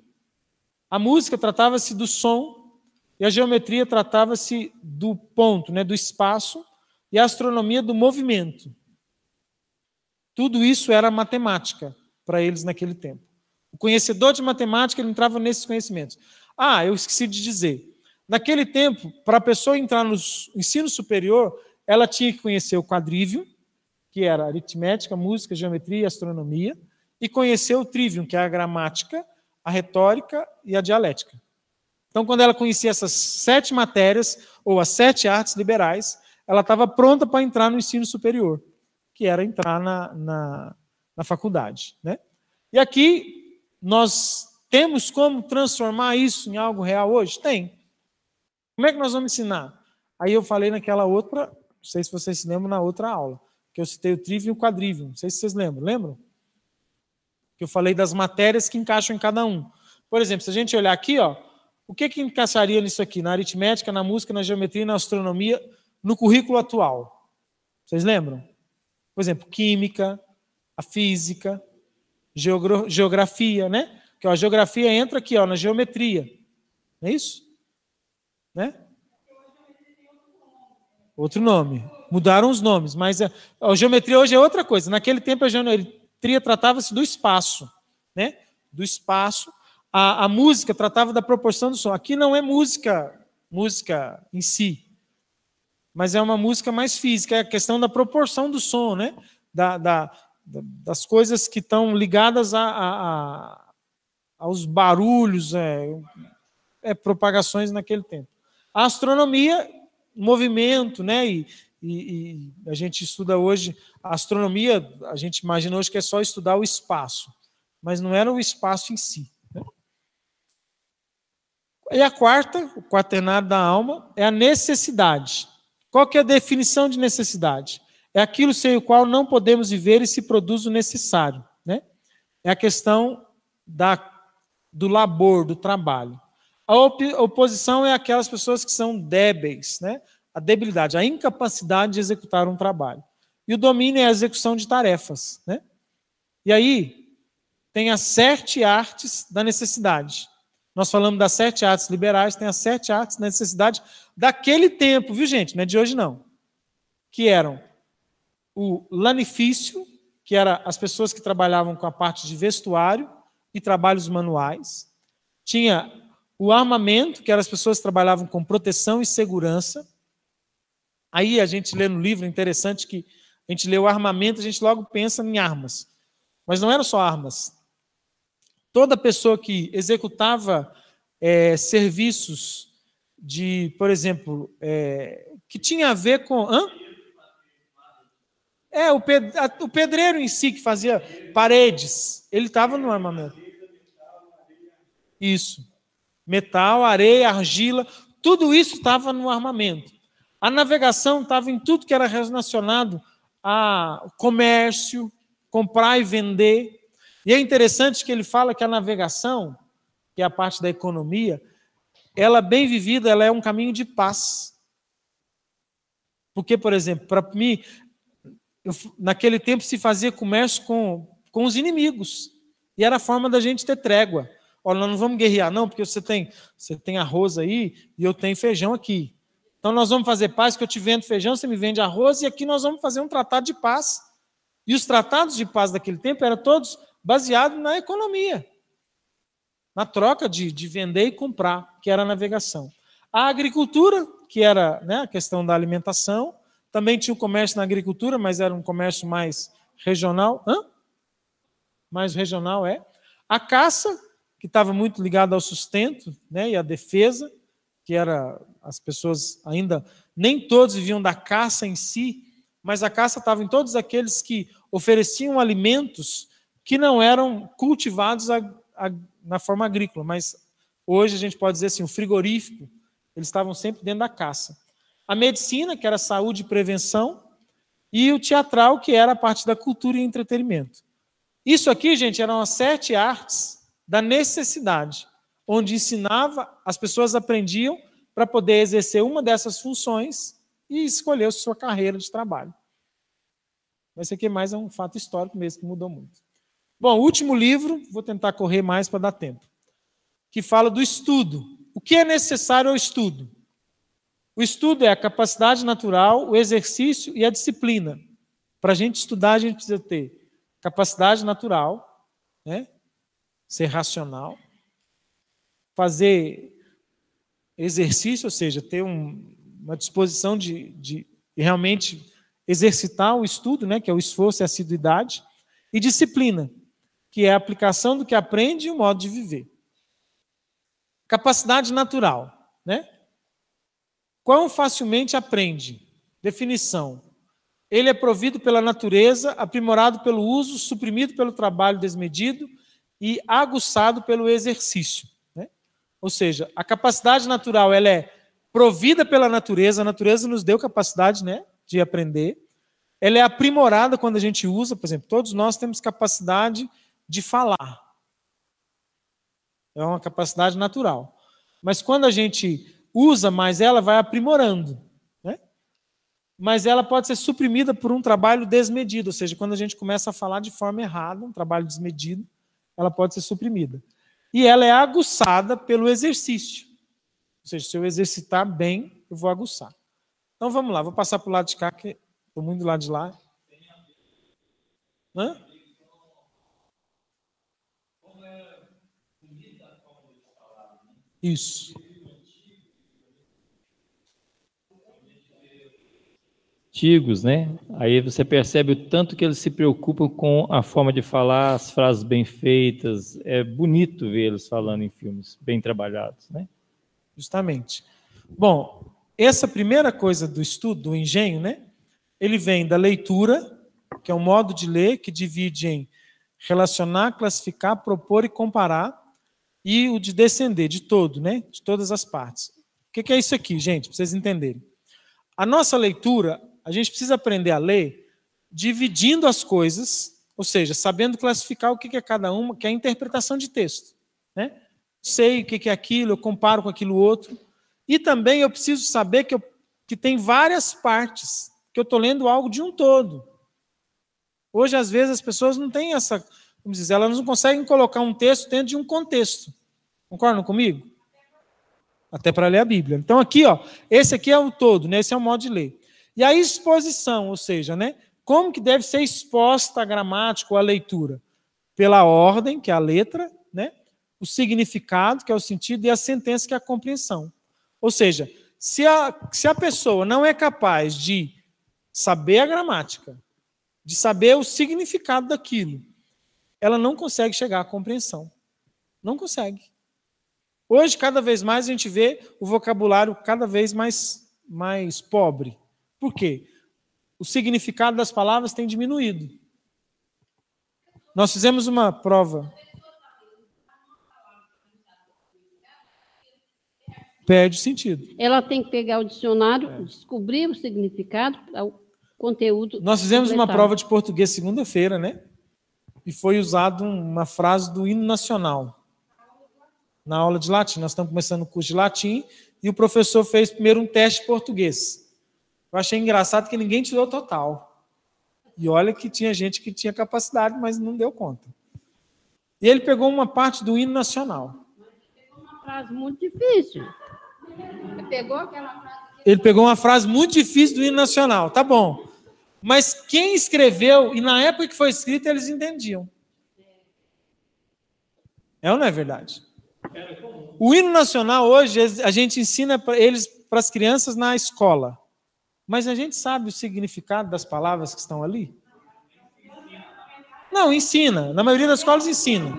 A música tratava-se do som. E a geometria tratava-se do ponto, né, do espaço. E a astronomia do movimento. Tudo isso era matemática para eles naquele tempo. O conhecedor de matemática, ele entrava nesses conhecimentos. Ah, eu esqueci de dizer. Naquele tempo, para a pessoa entrar no ensino superior, ela tinha que conhecer o quadrivium, que era aritmética, música, geometria e astronomia, e conhecer o trivium, que é a gramática, a retórica e a dialética. Então, quando ela conhecia essas 7 matérias, ou as 7 artes liberais, ela estava pronta para entrar no ensino superior, que era entrar na faculdade, né? E aqui, nós temos como transformar isso em algo real hoje? Tem. Como é que nós vamos ensinar? Aí eu falei naquela outra, não sei se vocês se lembram, na outra aula, que eu citei o trivium e o quadrivium, não sei se vocês lembram. Lembram? Que eu falei das matérias que encaixam em cada um. Por exemplo, se a gente olhar aqui, ó, o que encaixaria nisso aqui? Na aritmética, na música, na geometria e na astronomia, no currículo atual. Vocês lembram? Por exemplo, química, a física, geografia, né? Que a geografia entra aqui, ó, na geometria. Não é isso? Né? Outro nome. Mudaram os nomes, mas a geometria hoje é outra coisa. Naquele tempo a geometria tratava-se do espaço, né? Do espaço. A música tratava da proporção do som. Aqui não é música em si, mas é uma música mais física, é a questão da proporção do som, né? Das coisas que estão ligadas aos barulhos, propagações naquele tempo. A astronomia, movimento, né? E a gente estuda hoje, a astronomia, a gente imagina hoje que é só estudar o espaço, mas não era o espaço em si. Né? E a quarta, o quaternário da alma, é a necessidade. Qual que é a definição de necessidade? É aquilo sem o qual não podemos viver e se produz o necessário. Né? É a questão do labor, do trabalho. A oposição é aquelas pessoas que são débeis, né? A debilidade, a incapacidade de executar um trabalho. E o domínio é a execução de tarefas. Né? E aí, tem as 7 artes da necessidade. Nós falamos das 7 artes liberais, tem as 7 artes da necessidade daquele tempo, viu gente? Não é de hoje não. Que eram o lanifício, que eram as pessoas que trabalhavam com a parte de vestuário e trabalhos manuais. Tinha o armamento, que eram as pessoas que trabalhavam com proteção e segurança. Aí a gente lê no livro, interessante que a gente lê o armamento, a gente logo pensa em armas. Mas não eram só armas. Toda pessoa que executava serviços de, por exemplo, que tinha a ver com... o pedreiro em si, que fazia paredes, ele estava no armamento. Isso. Metal, areia, argila, tudo isso estava no armamento. A navegação estava em tudo que era relacionado a comércio, comprar e vender. E é interessante que ele fala que a navegação, que é a parte da economia, ela bem vivida, ela é um caminho de paz. Porque, por exemplo, para mim, naquele tempo se fazia comércio com os inimigos. E era a forma da gente ter trégua. Olha, nós não vamos guerrear, não, porque você tem arroz aí e eu tenho feijão aqui. Então nós vamos fazer paz, que eu te vendo feijão, você me vende arroz, e aqui nós vamos fazer um tratado de paz. E os tratados de paz daquele tempo eram todos baseados na economia, na troca de vender e comprar, que era a navegação. A agricultura, que era, né, a questão da alimentação, também tinha o comércio na agricultura, mas era um comércio mais regional. Mais regional, A caça, que estava muito ligada ao sustento, né, e à defesa, que era as pessoas ainda, nem todos viviam da caça em si, mas a caça estava em todos aqueles que ofereciam alimentos que não eram cultivados na forma agrícola, mas hoje a gente pode dizer assim, o frigorífico, eles estavam sempre dentro da caça. A medicina, que era saúde e prevenção, e o teatral, que era a parte da cultura e entretenimento. Isso aqui, gente, eram as 7 artes da necessidade, onde ensinava, as pessoas aprendiam para poder exercer uma dessas funções e escolher a sua carreira de trabalho. Mas isso aqui mais é um fato histórico mesmo, que mudou muito. Bom, o último livro, vou tentar correr mais para dar tempo, que fala do estudo. O que é necessário ao estudo? O estudo é a capacidade natural, o exercício e a disciplina. Para a gente estudar, a gente precisa ter capacidade natural, né? Ser racional, fazer exercício, ou seja, ter uma disposição de realmente exercitar o estudo, né? Que é o esforço e a assiduidade, e disciplina, que é a aplicação do que aprende e o modo de viver. Capacidade natural, né? Quão facilmente aprende? Definição. Ele é provido pela natureza, aprimorado pelo uso, suprimido pelo trabalho desmedido e aguçado pelo exercício, né? Ou seja, a capacidade natural ela é provida pela natureza, a natureza nos deu capacidade, né, de aprender. Ela é aprimorada quando a gente usa, por exemplo, todos nós temos capacidade de falar. É uma capacidade natural. Mas quando a gente usa mais ela, vai aprimorando, né? Mas ela pode ser suprimida por um trabalho desmedido, ou seja, quando a gente começa a falar de forma errada, um trabalho desmedido, ela pode ser suprimida. E ela é aguçada pelo exercício. Ou seja, se eu exercitar bem, eu vou aguçar. Então vamos lá, vou passar para o lado de cá, que estou muito do lado de lá. Hã? Isso. Antigos, né? Aí você percebe o tanto que eles se preocupam com a forma de falar, as frases bem feitas. É bonito ver eles falando em filmes bem trabalhados, né? Justamente. Bom, essa primeira coisa do estudo, do engenho, né? Ele vem da leitura, que é um modo de ler que divide em relacionar, classificar, propor e comparar, e o de descender, de todo, né? De todas as partes. O que é isso aqui, gente, para vocês entenderem? A nossa leitura, a gente precisa aprender a ler dividindo as coisas, ou seja, sabendo classificar o que é cada uma, que é a interpretação de texto, né? Sei o que é aquilo, eu comparo com aquilo outro. E também eu preciso saber que tem várias partes, que eu estou lendo algo de um todo. Hoje, às vezes, as pessoas não têm essa... Vamos dizer, elas não conseguem colocar um texto dentro de um contexto. Concordam comigo? Até para ler a Bíblia. Então, aqui, ó, esse aqui é o todo, né? Esse é o modo de ler. E a exposição, ou seja, né? Como que deve ser exposta a gramática ou a leitura? Pela ordem, que é a letra, né? O significado, que é o sentido, e a sentença, que é a compreensão. Ou seja, se a pessoa não é capaz de saber a gramática, de saber o significado daquilo, ela não consegue chegar à compreensão. Não consegue. Hoje, cada vez mais, a gente vê o vocabulário cada vez mais pobre. Por quê? O significado das palavras tem diminuído. Nós fizemos uma prova. Perde o sentido. Ela tem que pegar o dicionário, descobrir o significado, o conteúdo. Nós fizemos uma prova de português segunda-feira, né? E foi usada uma frase do hino nacional. Na aula de latim. Nós estamos começando o curso de latim e o professor fez primeiro um teste de português. Eu achei engraçado que ninguém tirou total. E olha que tinha gente que tinha capacidade, mas não deu conta. E ele pegou uma parte do hino nacional. Pegou uma frase muito difícil. Ele pegou uma frase muito difícil do hino nacional. Tá bom. Mas quem escreveu, e na época que foi escrito, eles entendiam. É ou não é verdade? O hino nacional, hoje, a gente ensina para as crianças na escola. Mas a gente sabe o significado das palavras que estão ali? Não, ensina. Na maioria das escolas ensina.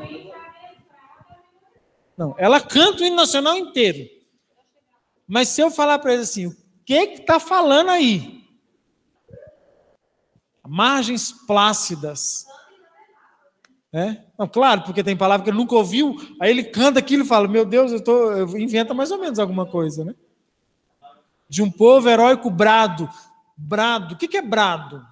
Não, ela canta o hino nacional inteiro. Mas se eu falar para eles assim, o que está falando aí? Margens plácidas. Não, claro, porque tem palavra que ele nunca ouviu, aí ele canta aquilo e fala, meu Deus, eu inventa mais ou menos alguma coisa, né? De um povo heróico brado. Brado, o que é brado?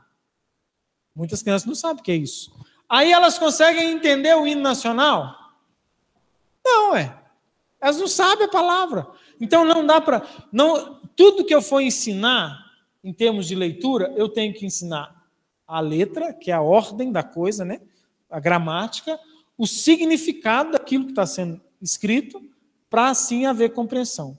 Muitas crianças não sabem o que é isso. Aí elas conseguem entender o hino nacional? Não, elas não sabem a palavra. Então não dá para... Tudo que eu for ensinar, em termos de leitura, eu tenho que ensinar a letra, que é a ordem da coisa, né? A gramática, o significado daquilo que está sendo escrito, para assim haver compreensão.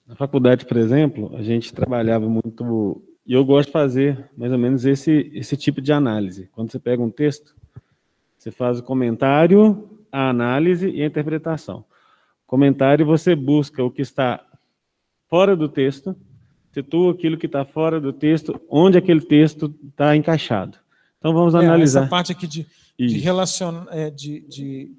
Na faculdade, por exemplo, a gente trabalhava muito, e eu gosto de fazer mais ou menos esse tipo de análise. Quando você pega um texto, você faz o comentário, a análise e a interpretação. Comentário, você busca o que está fora do texto, situa aquilo que está fora do texto, onde aquele texto está encaixado. Então vamos analisar. Essa parte aqui de relacionar, de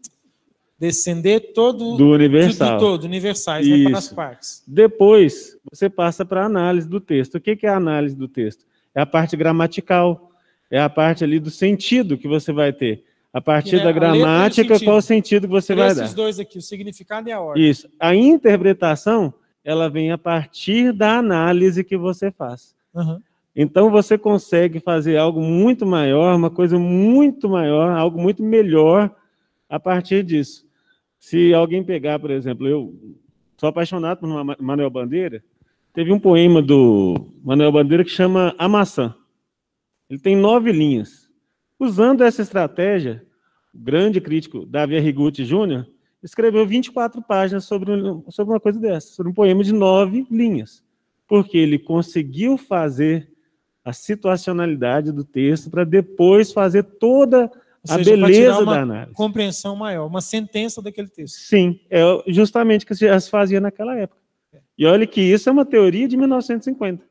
descender todo do universal. todo, universais, né, para as partes. Depois, você passa para a análise do texto. O que é a análise do texto? É a parte gramatical, é a parte ali do sentido que você vai ter. A partir da gramática, qual o sentido que você vai dar? Esses dois aqui, o significado e a ordem. Isso. A interpretação, ela vem a partir da análise que você faz. Uhum. Então, você consegue fazer algo muito maior, uma coisa muito maior, algo muito melhor a partir disso. Se alguém pegar, por exemplo, eu sou apaixonado por Manuel Bandeira, teve um poema do Manuel Bandeira que chama A Maçã. Ele tem 9 linhas. Usando essa estratégia, o grande crítico Davi Arrigucci Jr. escreveu 24 páginas sobre uma coisa dessa, sobre um poema de 9 linhas, porque ele conseguiu fazer a situacionalidade do texto para depois fazer toda a beleza da análise. Compreensão maior, uma sentença daquele texto. Sim, é justamente o que já se fazia naquela época. E olha que isso é uma teoria de 1950.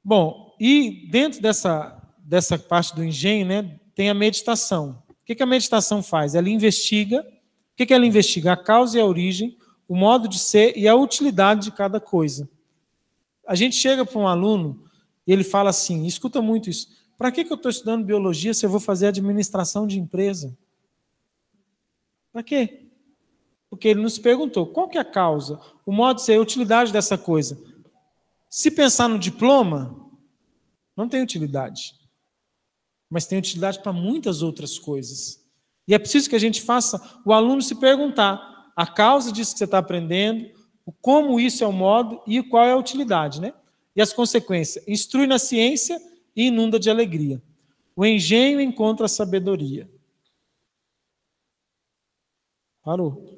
Bom, e dentro dessa parte do engenho, né, tem a meditação. O que a meditação faz? Ela investiga. O que ela investiga? A causa e a origem, o modo de ser e a utilidade de cada coisa. A gente chega para um aluno e ele fala assim, escuta muito isso, para que eu estou estudando biologia se eu vou fazer administração de empresa? Para quê? Porque ele nos perguntou, qual que é a causa, o modo de ser, a utilidade dessa coisa? Se pensar no diploma, não tem utilidade. Mas tem utilidade para muitas outras coisas. E é preciso que a gente faça o aluno se perguntar a causa disso que você está aprendendo, como isso é o modo e qual é a utilidade, né? E as consequências. Instrui na ciência e inunda de alegria. O engenho encontra a sabedoria. Parou.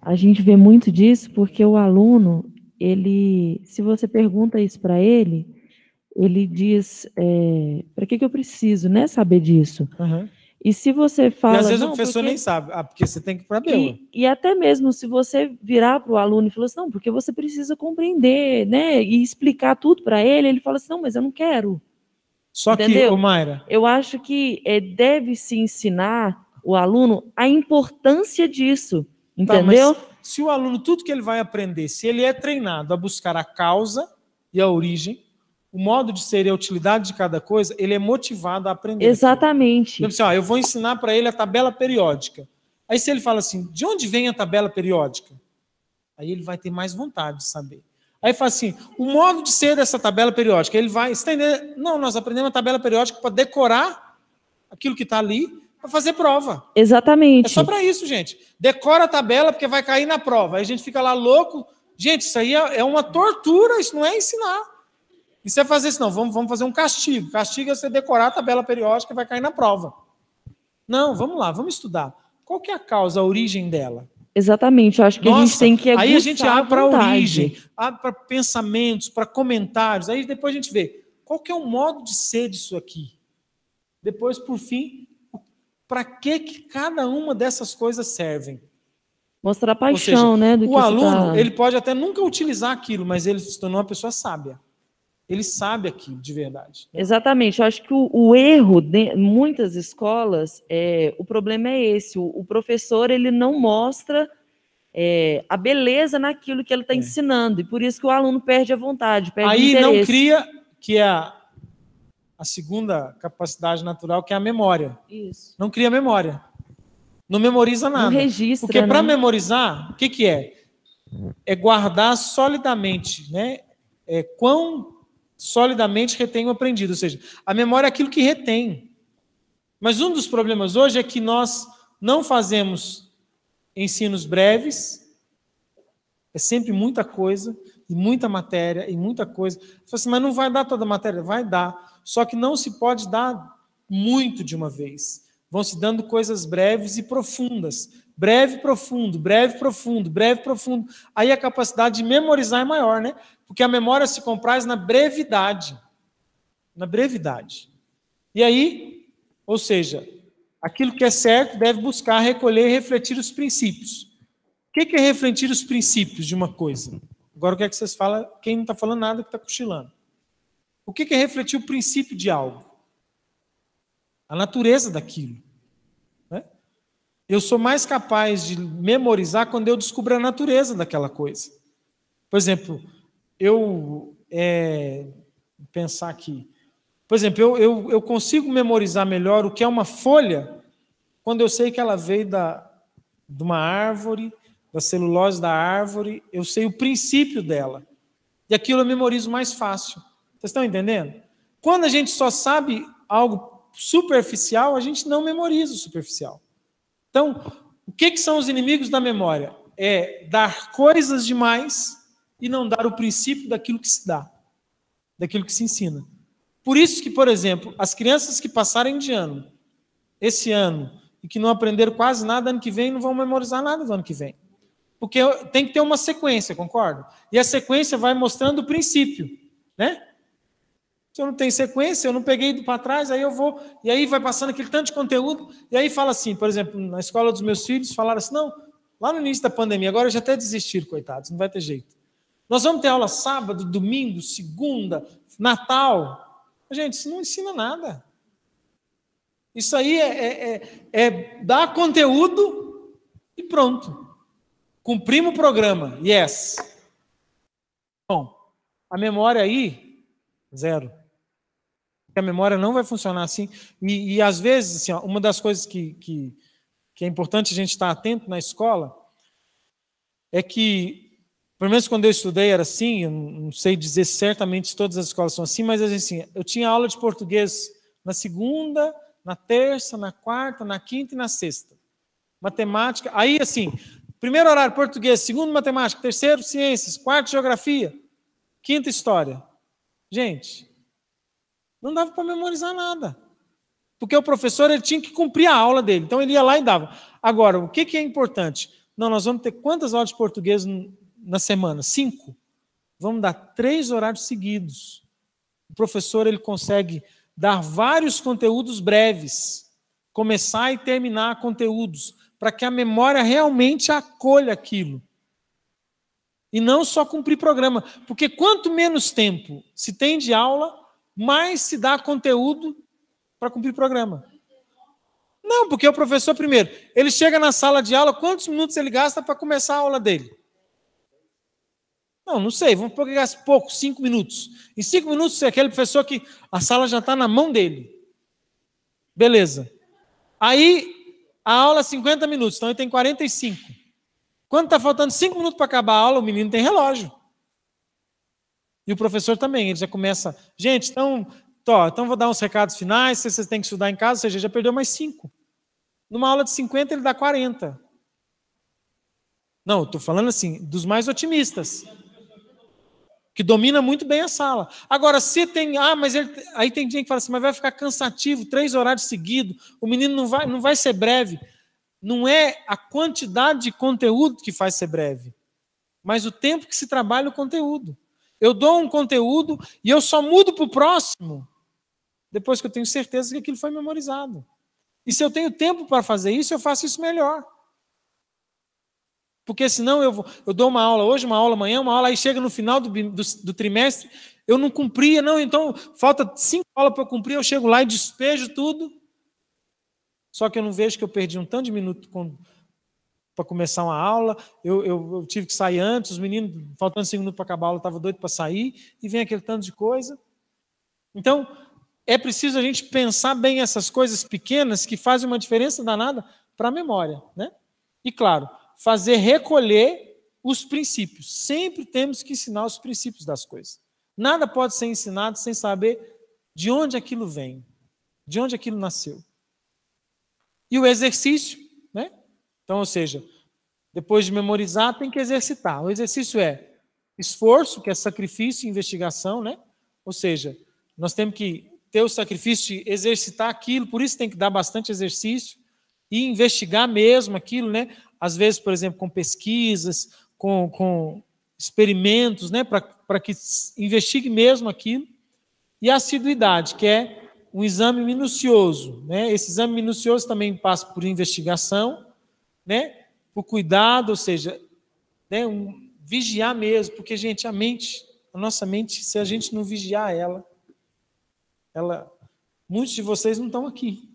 A gente vê muito disso porque o aluno, se você pergunta isso para ele diz, para que eu preciso, né, saber disso? Uhum. E se você fala... E às vezes o professor nem sabe, porque você tem que ir para Bela. E até mesmo se você virar para o aluno e falar assim, não, porque você precisa compreender, né, e explicar tudo para ele fala assim, não, mas eu não quero. Só entendeu? Que, Mayra... Eu acho que deve-se ensinar o aluno a importância disso. Entendeu? Tá, mas se o aluno, tudo que ele vai aprender, se ele é treinado a buscar a causa e a origem, o modo de ser e a utilidade de cada coisa, ele é motivado a aprender. Exatamente. Então, assim, eu vou ensinar para ele a tabela periódica. Aí se ele fala assim, de onde vem a tabela periódica? Aí ele vai ter mais vontade de saber. Aí fala assim, o modo de ser dessa tabela periódica, ele vai... Você tá entendendo? Não, nós aprendemos a tabela periódica para decorar aquilo que está ali, para fazer prova. Exatamente. É só para isso, gente. Decora a tabela porque vai cair na prova. Aí a gente fica lá louco. Gente, isso aí é uma tortura, isso não é ensinar. Isso é fazer isso, não. Vamos fazer um castigo. Castigo é você decorar a tabela periódica e vai cair na prova. Não, vamos lá, vamos estudar. Qual que é a causa, a origem dela? Exatamente, eu acho que a gente tem que aí a gente abre para a origem, abre para pensamentos, para comentários. Aí depois a gente vê qual que é o modo de ser disso aqui. Depois, por fim... Para que cada uma dessas coisas servem? Mostrar paixão, né? Do o aluno, ele pode até nunca utilizar aquilo, mas ele se tornou uma pessoa sábia. Ele sabe aquilo, de verdade. Exatamente. Eu acho que o erro de muitas escolas, o problema é esse. O professor, ele não mostra a beleza naquilo que ele está ensinando. E por isso que o aluno perde a vontade, perde o interesse. Aí não cria, que é a segunda capacidade natural, que é a memória. Isso. Não cria memória. Não memoriza nada. Não registra, porque para né? memorizar, o que é? É guardar solidamente, né? Quão solidamente retém o aprendido. Ou seja, a memória é aquilo que retém. Mas um dos problemas hoje é que nós não fazemos ensinos breves, é sempre muita coisa, e muita matéria, e muita coisa. Você fala assim, mas não vai dar toda a matéria? Vai dar. Só que não se pode dar muito de uma vez. Vão se dando coisas breves e profundas. Breve, profundo, breve, profundo, breve, profundo. Aí a capacidade de memorizar é maior, né? Porque a memória se compraz na brevidade. Na brevidade. E aí, ou seja, aquilo que é certo deve buscar recolher e refletir os princípios. O que é refletir os princípios de uma coisa? Agora o que é que vocês falam? Quem não está falando nada que está cochilando. O que é refletir o princípio de algo? A natureza daquilo. Né? Eu sou mais capaz de memorizar quando eu descubro a natureza daquela coisa. Por exemplo, pensar aqui. Por exemplo, eu consigo memorizar melhor o que é uma folha quando eu sei que ela veio de uma árvore, da celulose da árvore, eu sei o princípio dela. E aquilo eu memorizo mais fácil. Vocês estão entendendo? Quando a gente só sabe algo superficial, a gente não memoriza o superficial. Então, o que são os inimigos da memória? É dar coisas demais e não dar o princípio daquilo que se dá, daquilo que se ensina. Por isso que, por exemplo, as crianças que passarem de ano, esse ano, e que não aprenderam quase nada ano que vem, não vão memorizar nada do ano que vem. Porque tem que ter uma sequência, concorda? E a sequência vai mostrando o princípio, né? Se eu não tenho sequência, eu não peguei para trás, aí eu vou, e aí vai passando aquele tanto de conteúdo, e aí fala assim, por exemplo, na escola dos meus filhos, falaram assim, não, lá no início da pandemia, agora já até desistiram, coitados, não vai ter jeito. Nós vamos ter aula sábado, domingo, segunda, Natal. Gente, isso não ensina nada. Isso aí é dar conteúdo e pronto. Cumprimos o programa, yes. Bom, a memória aí, zero. A memória não vai funcionar assim. E às vezes, assim, uma das coisas que é importante a gente estar atento na escola é que, pelo menos quando eu estudei era assim, eu não sei dizer certamente se todas as escolas são assim, mas assim, eu tinha aula de português na segunda, na terça, na quarta, na quinta e na sexta. Matemática, aí assim, primeiro horário português, segundo matemática, terceiro ciências, quarto geografia, quinta história. Gente, não dava para memorizar nada. Porque o professor ele tinha que cumprir a aula dele, então ele ia lá e dava. Agora, o que é importante? Não, nós vamos ter quantas aulas de português na semana? 5. Vamos dar 3 horários seguidos. O professor ele consegue dar vários conteúdos breves, começar e terminar conteúdos, para que a memória realmente acolha aquilo. E não só cumprir programa. Porque quanto menos tempo se tem de aula, mais se dá conteúdo para cumprir programa. Não, porque o professor, primeiro, ele chega na sala de aula, quantos minutos ele gasta para começar a aula dele? Não sei, vamos pegar pouco, 5 minutos. Em 5 minutos, é aquele professor que a sala já está na mão dele. Beleza. Aí, a aula é 50 minutos, então ele tem 45. Quando está faltando 5 minutos para acabar a aula, o menino tem relógio. E o professor também, ele já começa, gente, então vou dar uns recados finais, vocês têm que estudar em casa, ou seja, já perdeu mais 5. Numa aula de 50, ele dá 40. Não, estou falando assim, dos mais otimistas. Que domina muito bem a sala. Agora, se tem... mas aí tem gente que fala assim, mas vai ficar cansativo, 3 horários seguidos, o menino não vai ser breve. Não é a quantidade de conteúdo que faz ser breve, mas o tempo que se trabalha o conteúdo. Eu dou um conteúdo e eu só mudo para o próximo depois que eu tenho certeza que aquilo foi memorizado. E se eu tenho tempo para fazer isso, eu faço isso melhor. Porque senão eu dou uma aula hoje, uma aula amanhã, uma aula, aí chega no final do trimestre, eu não cumpria, então falta 5 aulas para eu cumprir, eu chego lá e despejo tudo, só que eu não vejo que eu perdi um tanto de minuto para começar uma aula, eu tive que sair antes, os meninos, faltando 5 minutos para acabar a aula, estavam doidos para sair, e vem aquele tanto de coisa. Então, é preciso a gente pensar bem essas coisas pequenas que fazem uma diferença danada para a memória, né? E, claro, fazer recolher os princípios. Sempre temos que ensinar os princípios das coisas. Nada pode ser ensinado sem saber de onde aquilo vem, de onde aquilo nasceu. E o exercício, né? Então, ou seja, depois de memorizar, tem que exercitar. O exercício é esforço, que é sacrifício e investigação, né? Ou seja, nós temos que ter o sacrifício de exercitar aquilo, por isso tem que dar bastante exercício e investigar mesmo aquilo, né? Às vezes, por exemplo, com pesquisas, com experimentos, né? Para que investigue mesmo aquilo. E a assiduidade, que é um exame minucioso, né? Esse exame minucioso também passa por investigação, né? Por cuidado, ou seja, né? Vigiar mesmo, porque, gente, a nossa mente, se a gente não vigiar muitos de vocês não estão aqui,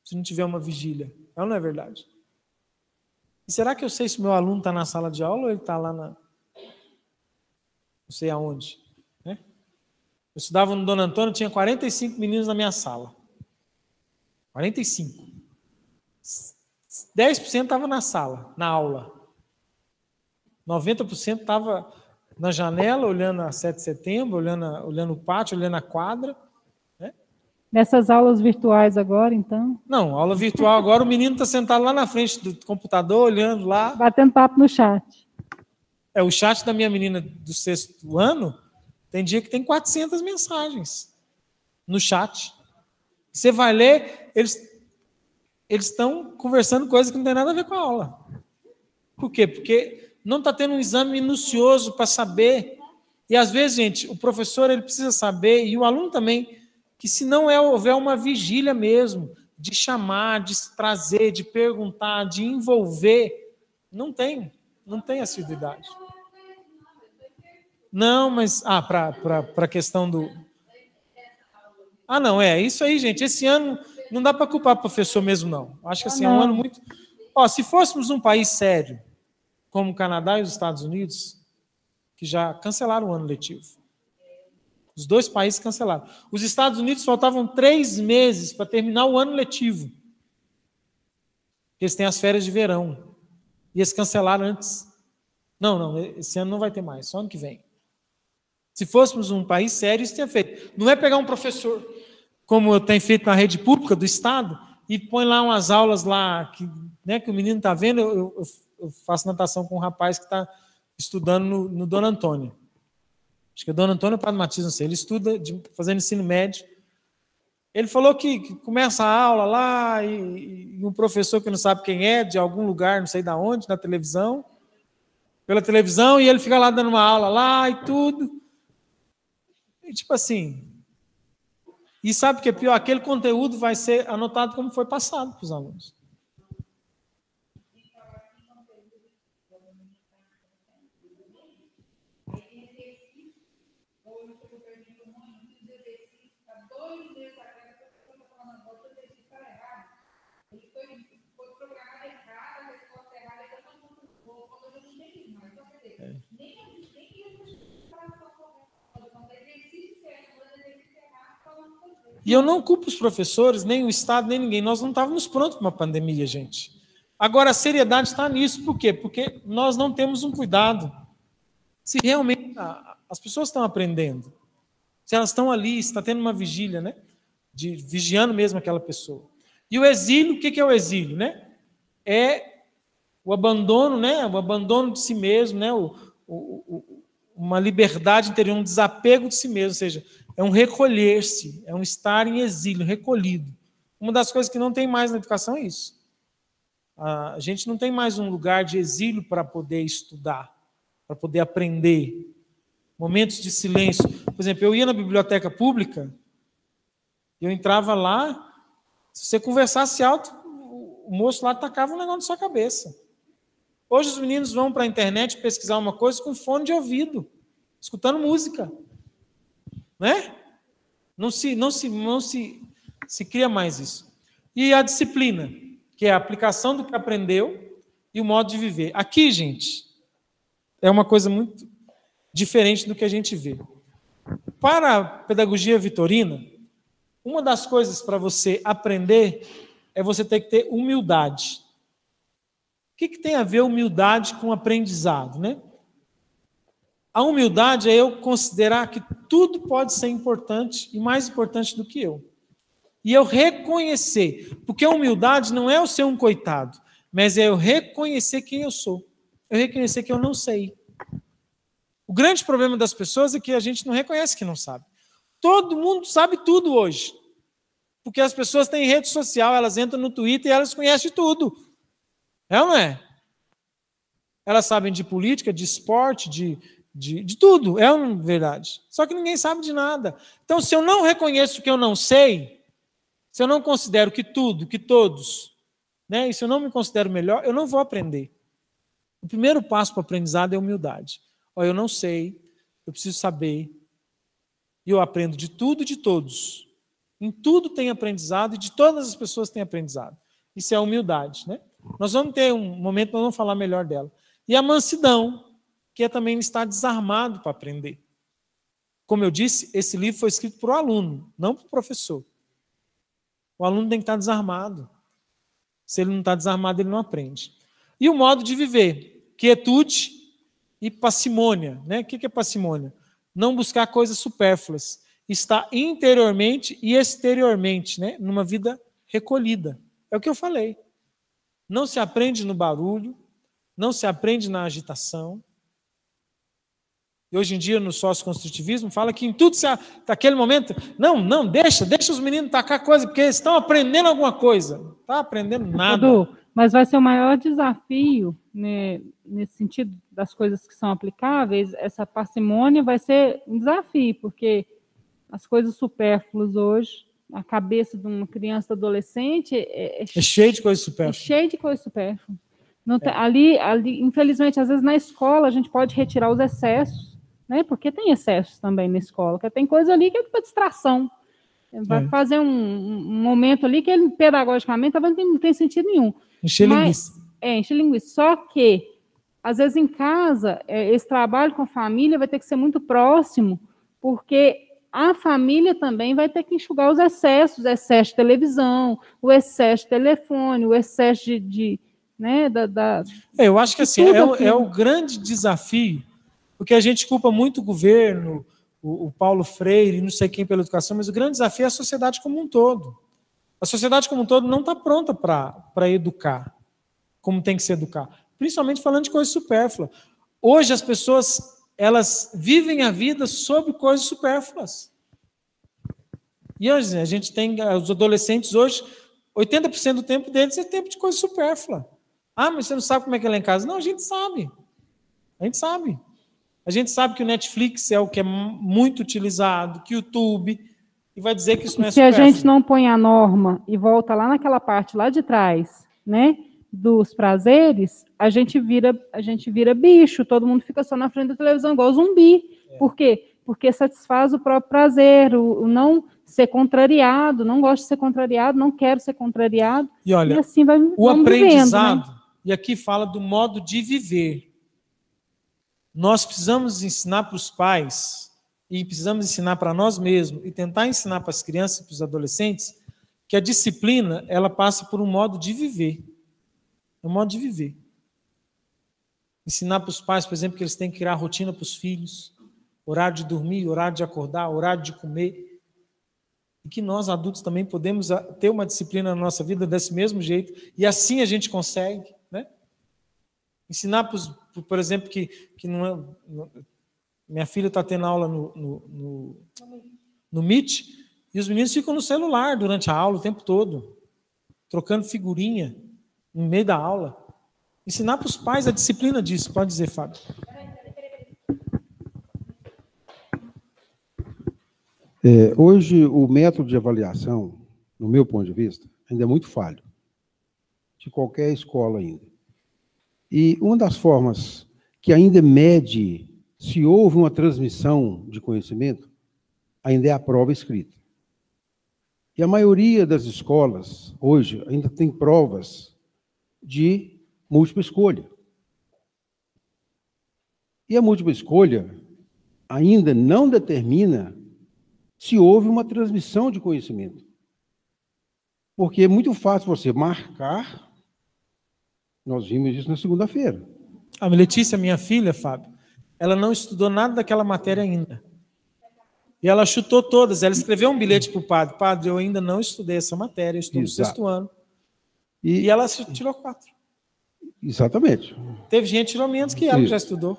se não tiver uma vigília. Não é verdade? E será que eu sei se meu aluno está na sala de aula ou ele está lá não sei aonde, né? Eu estudava no Dona Antônia, tinha 45 meninos na minha sala. 45. 10% estava na sala, na aula. 90% estava na janela, olhando a 7 de setembro, olhando o pátio, olhando a quadra. Né? Nessas aulas virtuais agora, então? Não, aula virtual agora, o menino está sentado lá na frente do computador, olhando lá. Batendo papo no chat. O chat da minha menina do 6º ano, tem dia que tem 400 mensagens no chat. Você vai ler, eles estão conversando coisas que não tem nada a ver com a aula. Por quê? Porque não está tendo um exame minucioso para saber. E, às vezes, gente, o professor ele precisa saber, e o aluno também, que se não houver uma vigília mesmo, de chamar, de trazer, de perguntar, de envolver, não tem assiduidade. Não, mas... para a questão do... não, isso aí, gente. Esse ano não dá para culpar o professor mesmo, não. Acho que assim, é um ano muito... se fôssemos um país sério, como o Canadá e os Estados Unidos, que já cancelaram o ano letivo. Os 2 países cancelaram. Os Estados Unidos faltavam 3 meses para terminar o ano letivo. Eles têm as férias de verão. E eles cancelaram antes. Não, esse ano não vai ter mais, só ano que vem. Se fôssemos um país sério, isso tinha feito. Não é pegar um professor, como eu tenho feito na rede pública do Estado, e põe lá umas aulas lá, que o menino está vendo. Eu faço natação com um rapaz que está estudando no Dona Antônia. Acho que é Dona Antônia ou Padre Matias, não sei. Ele estuda fazendo ensino médio. Ele falou que começa a aula lá e um professor que não sabe quem é, de algum lugar, não sei de onde, pela televisão, e ele fica lá dando uma aula lá e tudo. E tipo assim... E sabe o que é pior? Aquele conteúdo vai ser anotado como foi passado para os alunos. E eu não culpo os professores, nem o Estado, nem ninguém. Nós não estávamos prontos para uma pandemia, gente. Agora, a seriedade está nisso. Por quê? Porque nós não temos um cuidado. Se realmente as pessoas estão aprendendo, se elas estão ali, se está tendo uma vigília, né? Vigiando mesmo aquela pessoa. E o exílio, o que é o exílio? Né? É o abandono, né? O abandono de si mesmo, né? Uma liberdade interior, um desapego de si mesmo, ou seja, é um recolher-se, é um estar em exílio, recolhido. Uma das coisas que não tem mais na educação é isso. A gente não tem mais um lugar de exílio para poder estudar, para poder aprender. Momentos de silêncio. Por exemplo, eu ia na biblioteca pública, eu entrava lá, se você conversasse alto, o moço lá tacava um negócio na sua cabeça. Hoje os meninos vão para a internet pesquisar uma coisa com fone de ouvido, escutando música. Né? Não se cria mais isso. E a disciplina, que é a aplicação do que aprendeu e o modo de viver. Aqui, gente, é uma coisa muito diferente do que a gente vê. Para a pedagogia vitorina, uma das coisas para você aprender é você ter que ter humildade. O que tem a ver humildade com aprendizado, né? A humildade é eu considerar que tudo pode ser importante e mais importante do que eu. E eu reconhecer, porque a humildade não é eu ser um coitado, mas é eu reconhecer quem eu sou. Eu reconhecer que eu não sei. O grande problema das pessoas é que a gente não reconhece que não sabe. Todo mundo sabe tudo hoje. Porque as pessoas têm rede social, elas entram no Twitter e elas conhecem tudo. É ou não é? Elas sabem de política, de esporte, de tudo. É uma verdade. Só que ninguém sabe de nada. Então, se eu não reconheço que eu não sei, se eu não considero que tudo, que todos, né, e se eu não me considero melhor, eu não vou aprender. O primeiro passo para o aprendizado é humildade. Eu não sei, eu preciso saber. E eu aprendo de tudo e de todos. Em tudo tem aprendizado e de todas as pessoas tem aprendizado. Isso é a humildade, né? Nós vamos ter um momento, nós vamos falar melhor dela. E a mansidão, que é também estar desarmado para aprender. Como eu disse, esse livro foi escrito para o aluno, não para o professor. O aluno tem que estar desarmado. Se ele não está desarmado, ele não aprende. E o modo de viver, quietude e parcimônia, né? O que é parcimônia? Não buscar coisas supérfluas. Estar interiormente e exteriormente, né? Numa vida recolhida. É o que eu falei. Não se aprende no barulho, não se aprende na agitação. E hoje em dia, no sócio-construtivismo, fala que em tudo, naquele momento, não, deixa os meninos tacar coisa, porque eles estão aprendendo alguma coisa. Não está aprendendo nada. Edu, mas vai ser o maior desafio, né, nesse sentido das coisas que são aplicáveis, essa parcimônia vai ser um desafio, porque as coisas supérfluas hoje, a cabeça de uma criança, adolescente, é cheio de coisa supérflua. É cheio de coisa supérflua. Não tem, ali, infelizmente, às vezes na escola a gente pode retirar os excessos, né? Porque tem excessos também na escola, que tem coisa ali que é para distração. Vai fazer um momento ali que ele, pedagogicamente, talvez não tem sentido nenhum. Encher linguiça. Encher linguiça. Só que, às vezes, em casa, esse trabalho com a família vai ter que ser muito próximo, porque a família também vai ter que enxugar os excessos, o excesso de televisão, o excesso de telefone, o excesso né, eu acho que assim, é o grande desafio, porque a gente culpa muito o governo, o Paulo Freire, não sei quem pela educação, mas o grande desafio é a sociedade como um todo. A sociedade como um todo não está pronta para educar, como tem que se educar. Principalmente falando de coisas supérfluas. Hoje as pessoas, elas vivem a vida sobre coisas supérfluas. E hoje a gente tem, os adolescentes hoje, 80% do tempo deles é tempo de coisa supérflua. Ah, mas você não sabe como é que é lá em casa? Não, a gente sabe. A gente sabe. A gente sabe que o Netflix é o que é muito utilizado, que o YouTube, e vai dizer que isso não é supérfluo. Se a gente não põe a norma e volta lá naquela parte lá de trás, né, dos prazeres, a gente vira bicho, todo mundo fica só na frente da televisão, igual zumbi. Por quê? Porque satisfaz o próprio prazer, o não ser contrariado, não gosto de ser contrariado, não quero ser contrariado. E olha, e assim o aprendizado, vivendo, né? E aqui fala do modo de viver. Nós precisamos ensinar para os pais, e precisamos ensinar para nós mesmos, e tentar ensinar para as crianças e para os adolescentes, que a disciplina, ela passa por um modo de viver. É um modo de viver. Ensinar para os pais, por exemplo, que eles têm que criar rotina para os filhos, horário de dormir, horário de acordar, horário de comer. E que nós, adultos, também podemos ter uma disciplina na nossa vida desse mesmo jeito, e assim a gente consegue, né? Ensinar, por exemplo, que minha filha está tendo aula no Meet, e os meninos ficam no celular durante a aula o tempo todo, trocando figurinha no meio da aula. Ensinar para os pais a disciplina disso. Pode dizer, Fábio. Hoje, o método de avaliação, no meu ponto de vista, ainda é muito falho, de qualquer escola ainda. E uma das formas que ainda mede se houve uma transmissão de conhecimento, ainda é a prova escrita. E a maioria das escolas, hoje, ainda tem provas de múltipla escolha. E a múltipla escolha ainda não determina se houve uma transmissão de conhecimento. Porque é muito fácil você marcar, nós vimos isso na segunda-feira. A Letícia, minha filha, Fábio, ela não estudou nada daquela matéria ainda. E ela chutou todas. Ela escreveu um bilhete para o padre. Padre, eu ainda não estudei essa matéria, eu estou no 6º ano. E ela tirou 4. Exatamente. Teve gente que tirou menos que ela, que já estudou.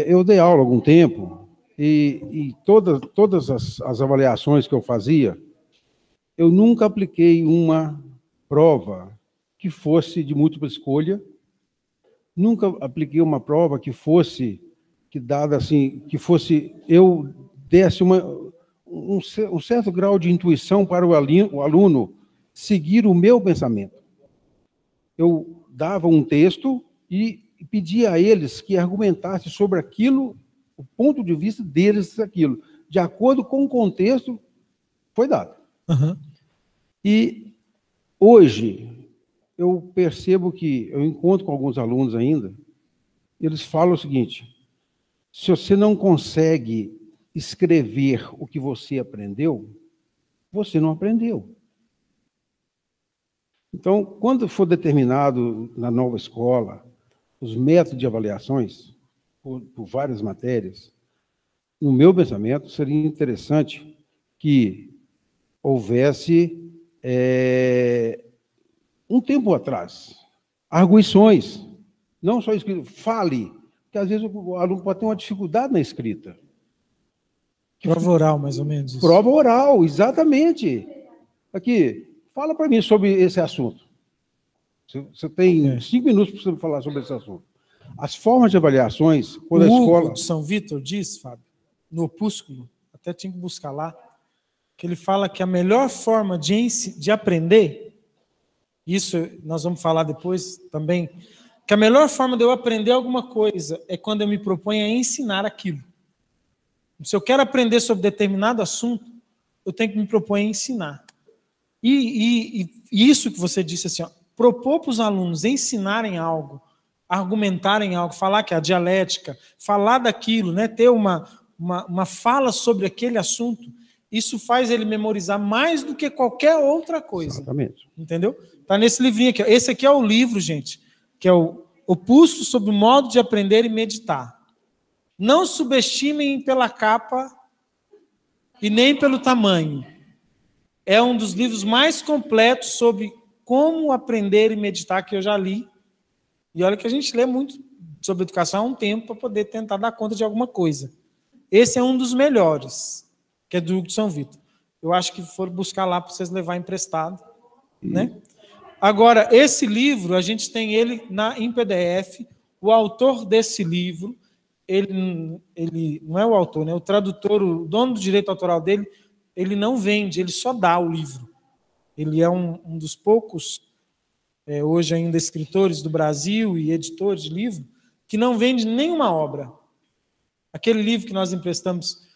Eu dei aula há algum tempo, e todas as avaliações que eu fazia, eu nunca apliquei uma prova que fosse de múltipla escolha, nunca apliquei uma prova que fosse, que fosse, eu desse um certo grau de intuição para o aluno seguir o meu pensamento. Eu dava um texto e pedia a eles que argumentassem sobre aquilo, o ponto de vista deles, aquilo, de acordo com o contexto, foi dado. Uhum. E hoje, eu percebo que, eu encontro com alguns alunos ainda, eles falam o seguinte: se você não consegue escrever o que você aprendeu, você não aprendeu. Então, quando for determinado na nova escola os métodos de avaliações por várias matérias, no meu pensamento, seria interessante que houvesse, um tempo atrás, arguições, não só escrito, fale, porque às vezes o aluno pode ter uma dificuldade na escrita. Prova oral, mais ou menos. Isso. Prova oral, exatamente. Aqui, fala para mim sobre esse assunto. Você tem 5 minutos para você falar sobre esse assunto. As formas de avaliações, quando a escola... Hugo de São Vítor diz, Fábio, no opúsculo, até tinha que buscar lá, que ele fala que a melhor forma de aprender, isso nós vamos falar depois também, que a melhor forma de eu aprender alguma coisa é quando eu me proponho a ensinar aquilo. Se eu quero aprender sobre determinado assunto, eu tenho que me propor a ensinar. E isso que você disse assim, ó, propor para os alunos ensinarem algo, argumentarem algo, falar que é a dialética, falar daquilo, né, ter uma fala sobre aquele assunto, isso faz ele memorizar mais do que qualquer outra coisa. Exatamente. Entendeu? Está nesse livrinho aqui. Esse aqui é o livro, gente, que é o Opúsculo sobre o modo de aprender e meditar. Não subestimem pela capa e nem pelo tamanho. É um dos livros mais completos sobre como aprender e meditar que eu já li. E olha que a gente lê muito sobre educação há um tempo para poder tentar dar conta de alguma coisa. Esse é um dos melhores, que é do Hugo de São Vítor. Eu acho que foram buscar lá para vocês levar emprestado. Né? Agora, esse livro, a gente tem ele em PDF. O autor desse livro, ele não é o autor, né? O tradutor, o dono do direito autoral dele, ele não vende, ele só dá o livro. Ele é um dos poucos, hoje ainda, escritores do Brasil e editores de livro, que não vende nenhuma obra. Aquele livro que nós emprestamos,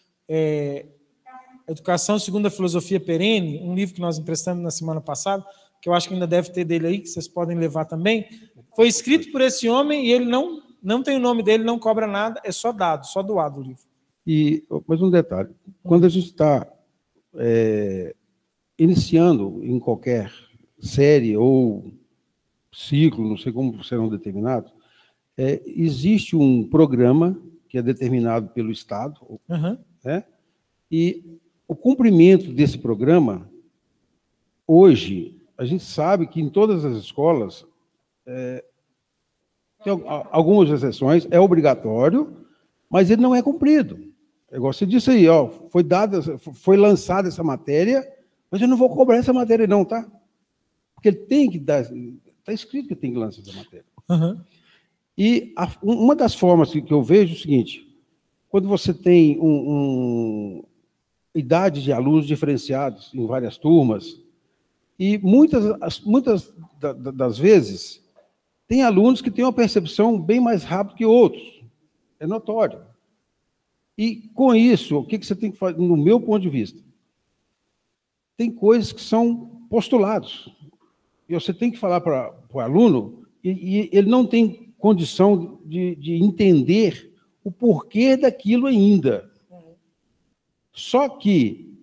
Educação segundo a Filosofia Perene, um livro que nós emprestamos na semana passada, que eu acho que ainda deve ter dele aí, que vocês podem levar também, foi escrito por esse homem e ele não tem o nome dele, não cobra nada, é só dado, só doado o livro. Mas um detalhe, quando a gente está iniciando em qualquer série ou ciclo, não sei como serão determinados, existe um programa que é determinado pelo Estado, né? E o cumprimento desse programa, hoje, a gente sabe que em todas as escolas, tem algumas exceções, é obrigatório, mas ele não é cumprido. É igual você disse aí, ó, foi lançada essa matéria, mas eu não vou cobrar essa matéria não, tá? Porque ele tem que dar, está escrito que tem que lançar essa matéria. Uhum. E uma das formas que eu vejo é o seguinte: quando você tem idades de alunos diferenciados em várias turmas, e muitas das vezes tem alunos que têm uma percepção bem mais rápida que outros, é notório. E com isso, o que você tem que fazer, no meu ponto de vista? Tem coisas que são postulados, e você tem que falar para o aluno, e ele não tem condição de entender o porquê daquilo ainda. Só que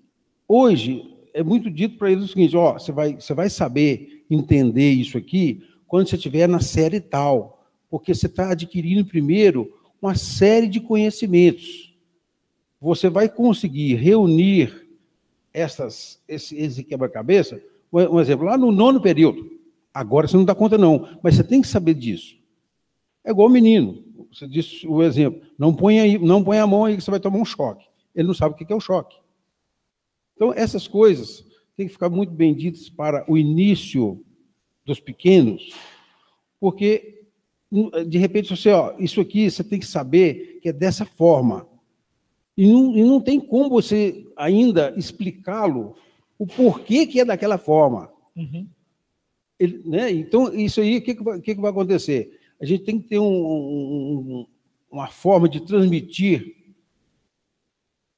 Hoje, é muito dito para eles o seguinte, ó, você vai saber entender isso aqui quando você estiver na série tal, porque você está adquirindo primeiro uma série de conhecimentos. Você vai conseguir reunir esse quebra-cabeça, um exemplo, lá no 9º período. Agora você não dá conta, não, mas você tem que saber disso. É igual o menino. Você disse o exemplo, não põe a mão aí que você vai tomar um choque. Ele não sabe o que é o choque. Então, essas coisas têm que ficar muito bem ditas para o início dos pequenos, porque, de repente, você, ó, isso aqui você tem que saber que é dessa forma. E não tem como você ainda explicá-lo o porquê que é daquela forma. Uhum. Né? Então, isso aí, o que vai acontecer? A gente tem que ter uma forma de transmitir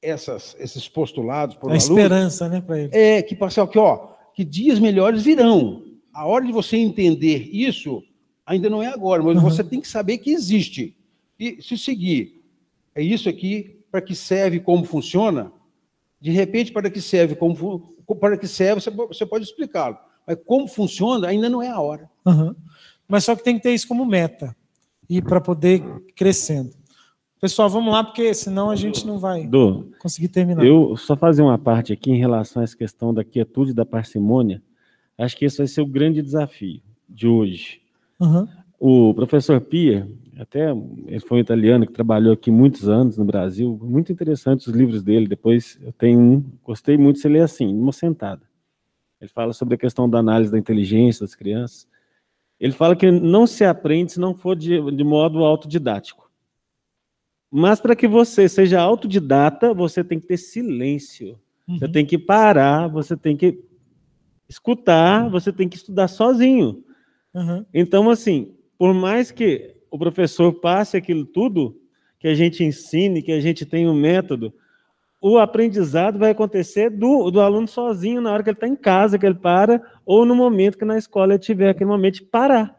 esses postulados para o aluno. A esperança, né, para ele. Que passar aqui, ó, que dias melhores virão. A hora de você entender isso ainda não é agora, mas você tem que saber que existe. E se seguir, é isso aqui, para que serve, como funciona, de repente, para que serve, você pode explicá-lo. Mas como funciona, ainda não é a hora. Uhum. Mas só que tem que ter isso como meta, e para poder ir crescendo. Pessoal, vamos lá, porque senão a gente não vai conseguir terminar. Eu só fazer uma parte aqui em relação a essa questão da quietude e da parcimônia. Acho que esse vai ser o grande desafio de hoje. Uhum. O professor Pia, até ele foi um italiano que trabalhou aqui muitos anos no Brasil, muito interessante os livros dele, depois eu tenho gostei muito de você ler assim, numa sentada. Ele fala sobre a questão da análise da inteligência das crianças. Ele fala que não se aprende se não for de modo autodidático. Mas para que você seja autodidata, você tem que ter silêncio. Uhum. Você tem que parar, você tem que escutar, você tem que estudar sozinho. Uhum. Então, assim, por mais que o professor passe aquilo tudo, que a gente ensine, que a gente tenha um método, o aprendizado vai acontecer do aluno sozinho, na hora que ele está em casa, que ele para, ou no momento que na escola ele tiver aquele momento de parar.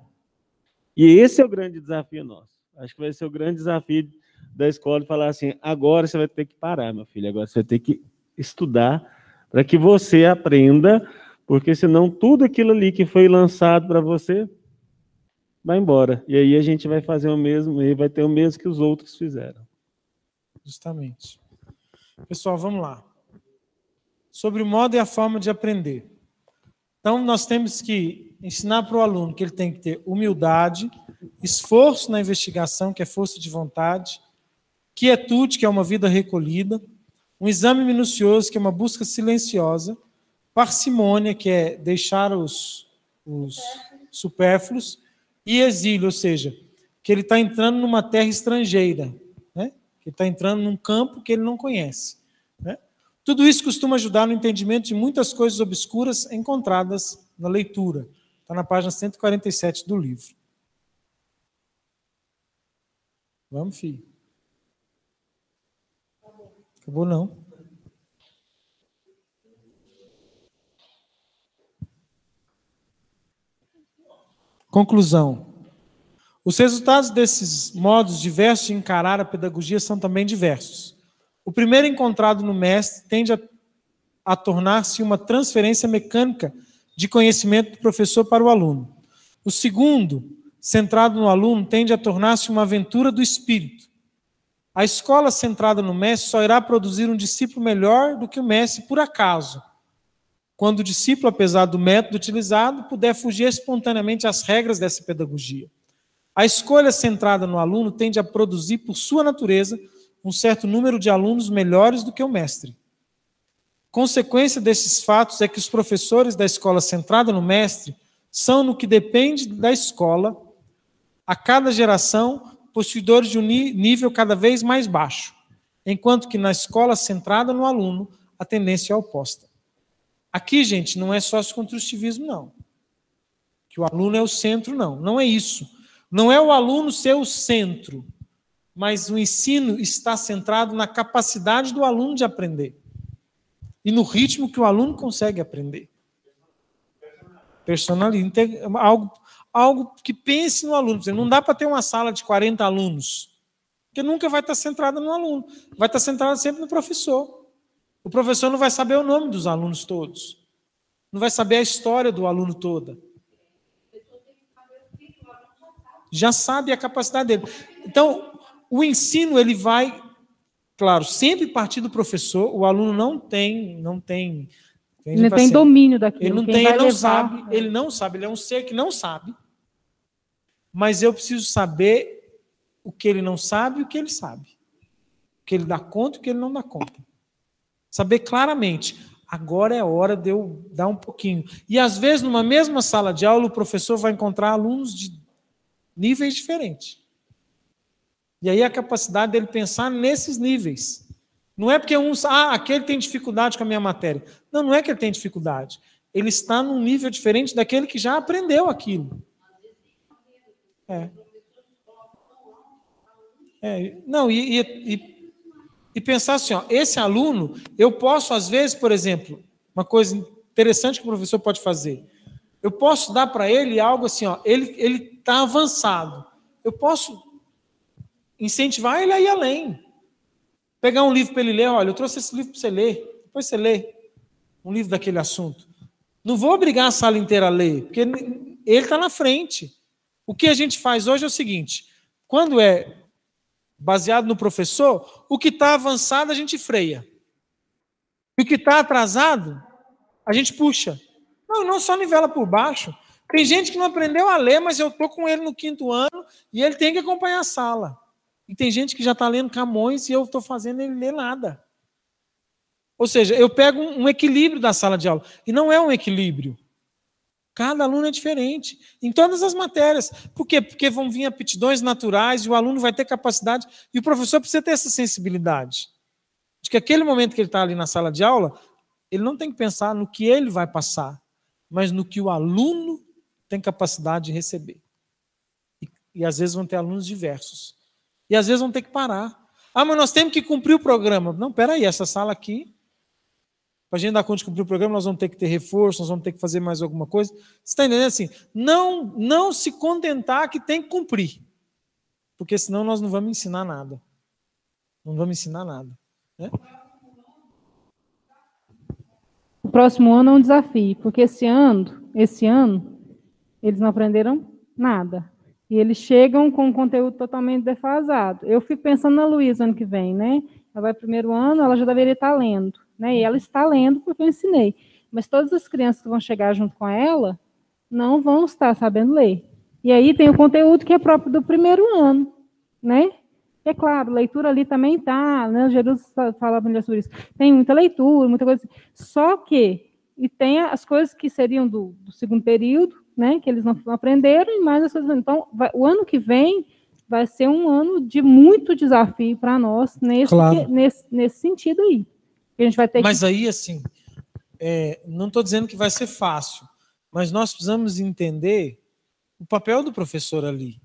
E esse é o grande desafio nosso. Acho que vai ser o grande desafio da escola, de falar assim, agora você vai ter que parar, meu filho, agora você vai ter que estudar para que você aprenda, porque senão tudo aquilo ali que foi lançado para você vai embora. E aí a gente vai fazer o mesmo, e vai ter o mesmo que os outros fizeram. Justamente. Pessoal, vamos lá. Sobre o modo e a forma de aprender. Então, nós temos que ensinar para o aluno que ele tem que ter humildade, esforço na investigação, que é força de vontade, quietude, que é uma vida recolhida, um exame minucioso, que é uma busca silenciosa, parcimônia, que é deixar os supérfluos, e exílio, ou seja, que ele está entrando numa terra estrangeira, né? Que ele está entrando num campo que ele não conhece. Né? Tudo isso costuma ajudar no entendimento de muitas coisas obscuras encontradas na leitura. Está na página 147 do livro. Vamos, filho. Acabou não. Conclusão. Os resultados desses modos diversos de encarar a pedagogia são também diversos. O primeiro encontrado no mestre tende a tornar-se uma transferência mecânica de conhecimento do professor para o aluno. O segundo, centrado no aluno, tende a tornar-se uma aventura do espírito. A escola centrada no mestre só irá produzir um discípulo melhor do que o mestre por acaso, quando o discípulo, apesar do método utilizado, puder fugir espontaneamente às regras dessa pedagogia. A escolha centrada no aluno tende a produzir, por sua natureza, um certo número de alunos melhores do que o mestre. Consequência desses fatos é que os professores da escola centrada no mestre são, no que depende da escola, a cada geração, possuidores de um nível cada vez mais baixo, enquanto que na escola centrada no aluno, a tendência é oposta. Aqui, gente, não é socioconstrutivismo, não. Que o aluno é o centro, não. Não é isso. Não é o aluno ser o centro, mas o ensino está centrado na capacidade do aluno de aprender e no ritmo que o aluno consegue aprender. Personalismo. Algo que pense no aluno. Não dá para ter uma sala de 40 alunos, porque nunca vai estar centrada no aluno. Vai estar centrada sempre no professor. O professor não vai saber o nome dos alunos todos. Não vai saber a história do aluno toda. Já sabe a capacidade dele. Então, o ensino, ele vai, claro, sempre partir do professor. O aluno não tem Ele tem domínio daquilo. Ele não sabe, ele é um ser que não sabe. Mas eu preciso saber o que ele não sabe e o que ele sabe. O que ele dá conta e o que ele não dá conta. Saber claramente, agora é hora de eu dar um pouquinho. E às vezes, numa mesma sala de aula, o professor vai encontrar alunos de níveis diferentes. E aí a capacidade dele pensar nesses níveis. Não é porque aquele tem dificuldade com a minha matéria. Não, não é que ele tem dificuldade. Ele está num nível diferente daquele que já aprendeu aquilo. Não, e pensar assim, esse aluno, eu posso, às vezes, por exemplo, uma coisa interessante que o professor pode fazer, eu posso dar para ele algo assim, ele está avançado, eu posso incentivar ele a ir além, pegar um livro para ele ler, olha, eu trouxe esse livro para você ler, depois você lê um livro daquele assunto. Não vou obrigar a sala inteira a ler, porque ele está na frente. O que a gente faz hoje é o seguinte, quando é baseado no professor, o que está avançado a gente freia. E o que está atrasado, a gente puxa. Não só nivela por baixo. Tem gente que não aprendeu a ler, mas eu estou com ele no 5º ano e ele tem que acompanhar a sala. E tem gente que já está lendo Camões e eu estou fazendo ele ler nada. Ou seja, eu pego um equilíbrio da sala de aula. E não é um equilíbrio. Cada aluno é diferente, em todas as matérias. Por quê? Porque vão vir aptidões naturais e o aluno vai ter capacidade, e o professor precisa ter essa sensibilidade. De que aquele momento que ele está ali na sala de aula, ele não tem que pensar no que ele vai passar, mas no que o aluno tem capacidade de receber. E às vezes vão ter alunos diversos. E às vezes vão ter que parar. Mas nós temos que cumprir o programa. Não, peraí, essa sala aqui, para a gente dar conta de cumprir o programa, nós vamos ter que ter reforço, nós vamos ter que fazer mais alguma coisa. Você está entendendo assim? Não se contentar que tem que cumprir. Porque senão nós não vamos ensinar nada. Não vamos ensinar nada. Né? O próximo ano é um desafio, porque esse ano, eles não aprenderam nada. E eles chegam com um conteúdo totalmente defasado. Eu fico pensando na Luísa ano que vem, né? Ela vai pro 1º ano, ela já deveria estar lendo. Né? E ela está lendo porque eu ensinei. Mas todas as crianças que vão chegar junto com ela não vão estar sabendo ler. E aí tem o conteúdo que é próprio do 1º ano. Né? É claro, leitura ali também está, né? Jesus falava sobre isso. Tem muita leitura, muita coisa. Só que, e tem as coisas que seriam do 2º período, né? Que eles não aprenderam, e mais as coisas. Então, o ano que vem vai ser um ano de muito desafio para nós nesse sentido aí. A gente vai ter aí, assim, não estou dizendo que vai ser fácil, mas nós precisamos entender o papel do professor ali.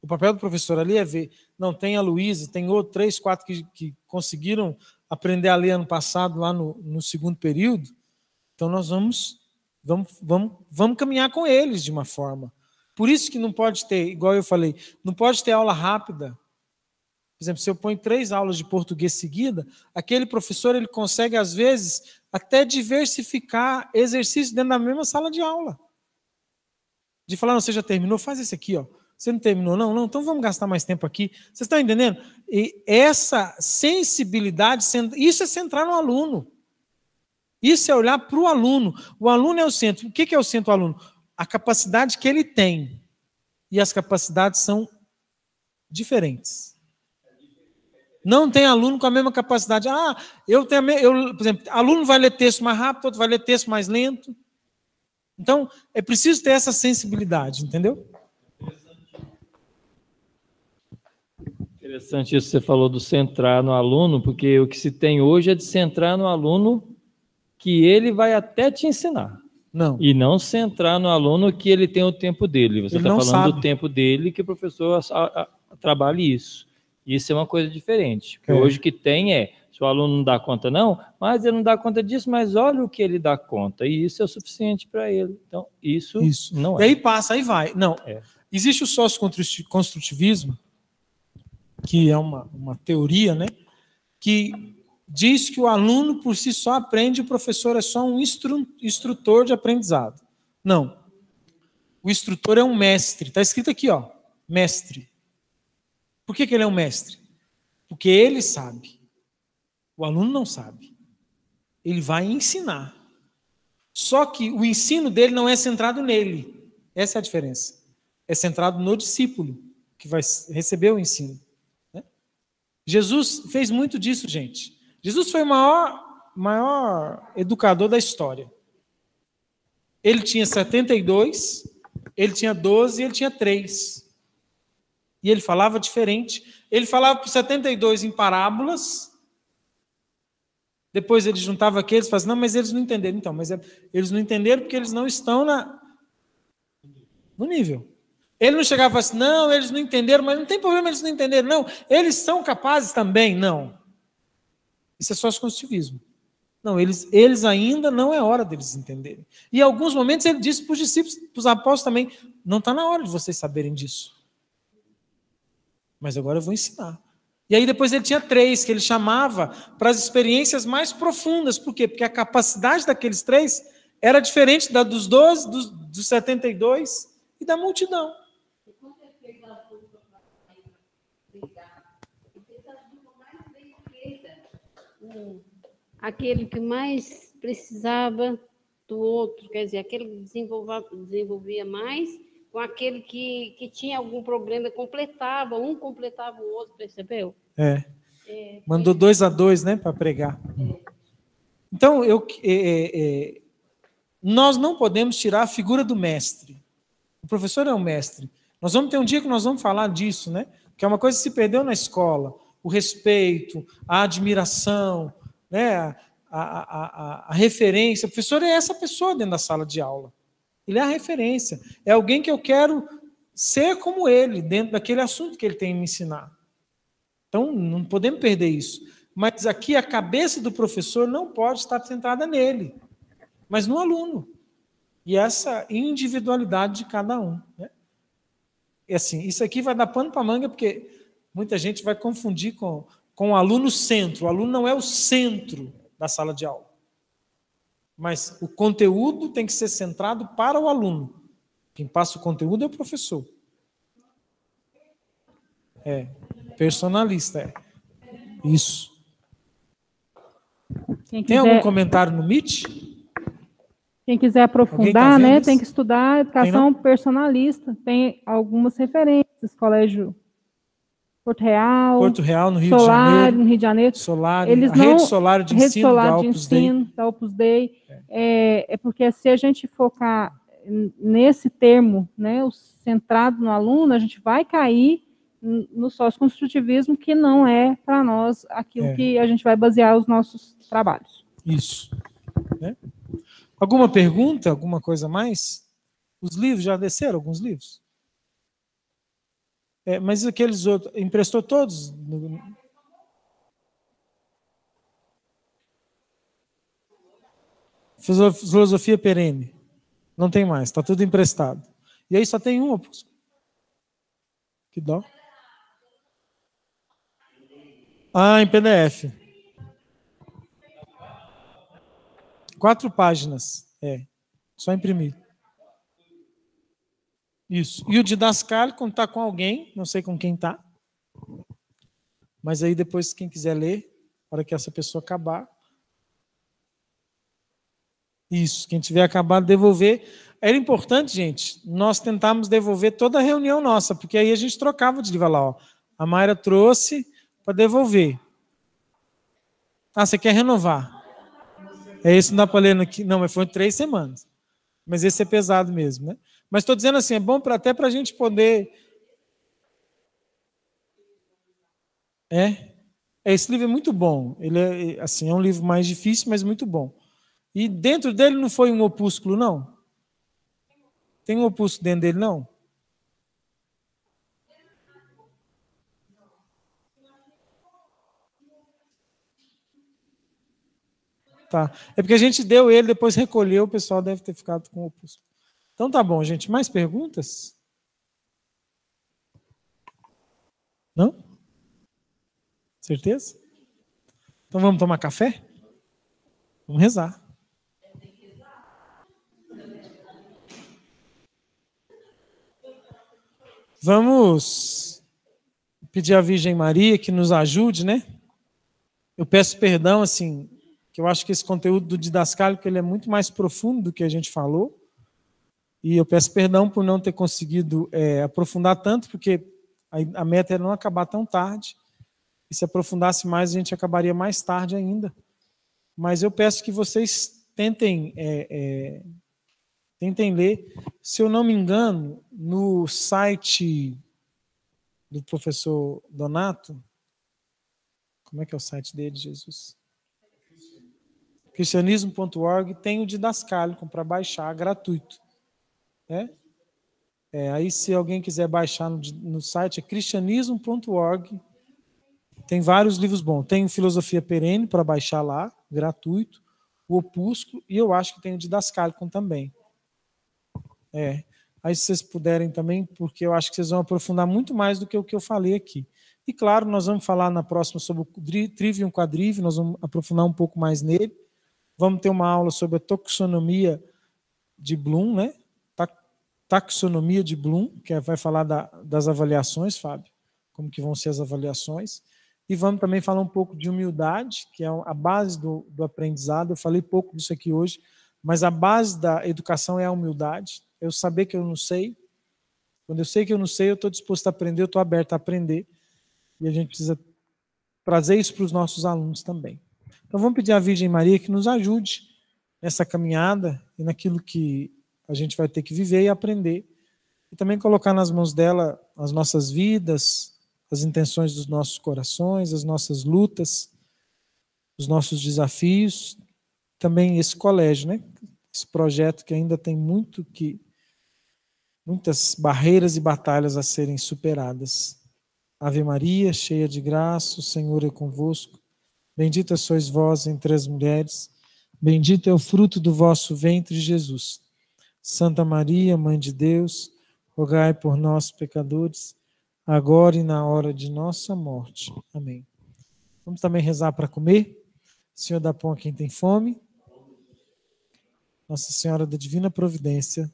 O papel do professor ali é ver, não, tem a Luísa, tem 3, 4 que conseguiram aprender a ler ano passado, lá no 2º período, então nós vamos caminhar com eles de uma forma. Por isso que não pode ter, igual eu falei, não pode ter aula rápida. Por exemplo, se eu ponho 3 aulas de português seguida, aquele professor ele consegue, às vezes, até diversificar exercícios dentro da mesma sala de aula. De falar, não, você já terminou? Faz esse aqui, ó. Você não terminou? Não, então vamos gastar mais tempo aqui. Vocês estão entendendo? E essa sensibilidade, isso é centrar no aluno. Isso é olhar para o aluno. O aluno é o centro. O que é o centro do aluno? A capacidade que ele tem. E as capacidades são diferentes. Não tem aluno com a mesma capacidade. Por exemplo, aluno vai ler texto mais rápido, outro vai ler texto mais lento. Então, é preciso ter essa sensibilidade, entendeu? Interessante isso que você falou do centrar no aluno, porque o que se tem hoje é de centrar no aluno que ele vai até te ensinar. Não. E não centrar no aluno que ele tem o tempo dele. Você está falando sabe. do tempo dele, que o professor trabalhe isso. Isso é uma coisa diferente. Porque hoje o que tem se o aluno não dá conta não, mas ele não dá conta disso, mas olha o que ele dá conta. E isso é o suficiente para ele. Então, isso não é. E aí passa, aí vai. Não. Existe o sócio-construtivismo, que é uma teoria, né, que diz que o aluno por si só aprende, o professor é só um instrutor de aprendizado. Não. O instrutor é um mestre. Está escrito aqui, ó, mestre. Por que ele é um mestre? Porque ele sabe. O aluno não sabe. Ele vai ensinar. Só que o ensino dele não é centrado nele. Essa é a diferença. É centrado no discípulo, que vai receber o ensino. Né? Jesus fez muito disso, gente. Jesus foi o maior educador da história. Ele tinha 72, ele tinha 12 e ele tinha 3. E ele falava diferente. Ele falava para os 72 em parábolas. Depois ele juntava aqueles e falava assim, não, mas eles não entenderam. Então, mas eles não entenderam porque eles não estão no nível. Ele não chegava e falava assim, não, eles não entenderam, mas não tem problema eles não entenderam. Não, eles são capazes também. Não. Isso é sócio-construtivismo. Não, eles ainda não é hora deles entenderem. E em alguns momentos ele disse para os discípulos, para os apóstolos também, não está na hora de vocês saberem disso. Mas agora eu vou ensinar. E aí depois ele tinha 3, que ele chamava para as experiências mais profundas. Por quê? Porque a capacidade daqueles 3 era diferente da dos 12, dos 72 e da multidão. Aquele que mais precisava do outro, quer dizer, aquele que desenvolvia mais, com aquele que tinha algum problema, um completava o outro, percebeu? Mandou 2 a 2, né, para pregar. Então, nós não podemos tirar a figura do mestre. O professor é um mestre. Nós vamos ter um dia que nós vamos falar disso, né? Que é uma coisa que se perdeu na escola. O respeito, a admiração, né? A referência. O professor é essa pessoa dentro da sala de aula. Ele é a referência. É alguém que eu quero ser como ele, dentro daquele assunto que ele tem a me ensinar. Então, não podemos perder isso. Mas aqui a cabeça do professor não pode estar centrada nele, mas no aluno. E essa individualidade de cada um. Né? E assim, isso aqui vai dar pano para manga, porque muita gente vai confundir com o aluno centro. O aluno não é o centro da sala de aula. Mas o conteúdo tem que ser centrado para o aluno. Quem passa o conteúdo é o professor. Personalista. Isso. Tem algum comentário no Meet? Quem quiser aprofundar, né, tem que estudar educação personalista. Tem algumas referências, Colégio Porto Real, no Rio de Janeiro. No Rio de Janeiro. Rede Solar de Ensino da Opus Dei. É porque se a gente focar nesse termo, né, o centrado no aluno, a gente vai cair no sócio-construtivismo, que não é para nós aquilo que a gente vai basear os nossos trabalhos. Isso. Alguma pergunta? Alguma coisa a mais? Os livros já desceram? Alguns livros? Mas aqueles outros, emprestou todos? Filosofia perene. Não tem mais, está tudo emprestado. E aí só tem um opúsculo. Que dó. Em PDF. 4 páginas. Só imprimir. Isso. E o didascálico, quando está com alguém, não sei com quem está. Mas aí depois, quem quiser ler, na hora que essa pessoa acabar. Isso, quem tiver acabado, devolver. Era importante, gente, nós tentarmos devolver toda a reunião nossa, porque aí a gente trocava de livro lá. Ó. A Mayra trouxe para devolver. Você quer renovar? Esse não dá para ler aqui. Não, mas foi 3 semanas. Mas esse é pesado mesmo, né? Mas estou dizendo assim, é bom até para a gente poder... Esse livro é muito bom. Ele é um livro mais difícil, mas muito bom. E dentro dele não foi um opúsculo, não? Tem um opúsculo dentro dele, não? Tá. É porque a gente deu ele, depois recolheu, o pessoal deve ter ficado com o opúsculo. Então tá bom, gente. Mais perguntas? Não? Certeza? Então vamos tomar café? Vamos rezar. Vamos pedir à Virgem Maria que nos ajude, né? Eu peço perdão, assim, que eu acho que esse conteúdo do didascálico ele é muito mais profundo do que a gente falou. E eu peço perdão por não ter conseguido aprofundar tanto, porque a meta era não acabar tão tarde. E se aprofundasse mais, a gente acabaria mais tarde ainda. Mas eu peço que vocês tentem ler. Se eu não me engano, no site do professor Donato, como é que é o site dele, Jesus? Cristianismo.org, tem o didascálico para baixar, gratuito. Aí se alguém quiser baixar no site, é cristianismo.org. Tem vários livros bons. Tem Filosofia Perene para baixar lá, gratuito. O Opúsculo, e eu acho que tem o Didascálico também. Aí se vocês puderem também, porque eu acho que vocês vão aprofundar muito mais do que o que eu falei aqui. E claro, nós vamos falar na próxima sobre o Trivium Quadrivium, nós vamos aprofundar um pouco mais nele. Vamos ter uma aula sobre a taxonomia de Bloom, né? Taxonomia de Bloom, que vai falar das avaliações, Fábio, como que vão ser as avaliações. E vamos também falar um pouco de humildade, que é a base do aprendizado. Eu falei pouco disso aqui hoje, mas a base da educação é a humildade. Eu saber que eu não sei. Quando eu sei que eu não sei, eu estou disposto a aprender, eu estou aberto a aprender. E a gente precisa trazer isso para os nossos alunos também. Então vamos pedir à Virgem Maria que nos ajude nessa caminhada e naquilo que a gente vai ter que viver e aprender. E também colocar nas mãos dela as nossas vidas, as intenções dos nossos corações, as nossas lutas, os nossos desafios. Também esse colégio, né? Esse projeto que ainda tem muitas barreiras e batalhas a serem superadas. Ave Maria, cheia de graça, o Senhor é convosco. Bendita sois vós entre as mulheres. Bendito é o fruto do vosso ventre, Jesus. Santa Maria, Mãe de Deus, rogai por nós, pecadores, agora e na hora de nossa morte. Amém. Vamos também rezar para comer. Senhor dá pão a quem tem fome. Nossa Senhora da Divina Providência.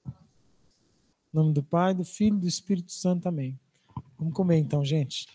Em nome do Pai, do Filho e do Espírito Santo. Amém. Vamos comer então, gente.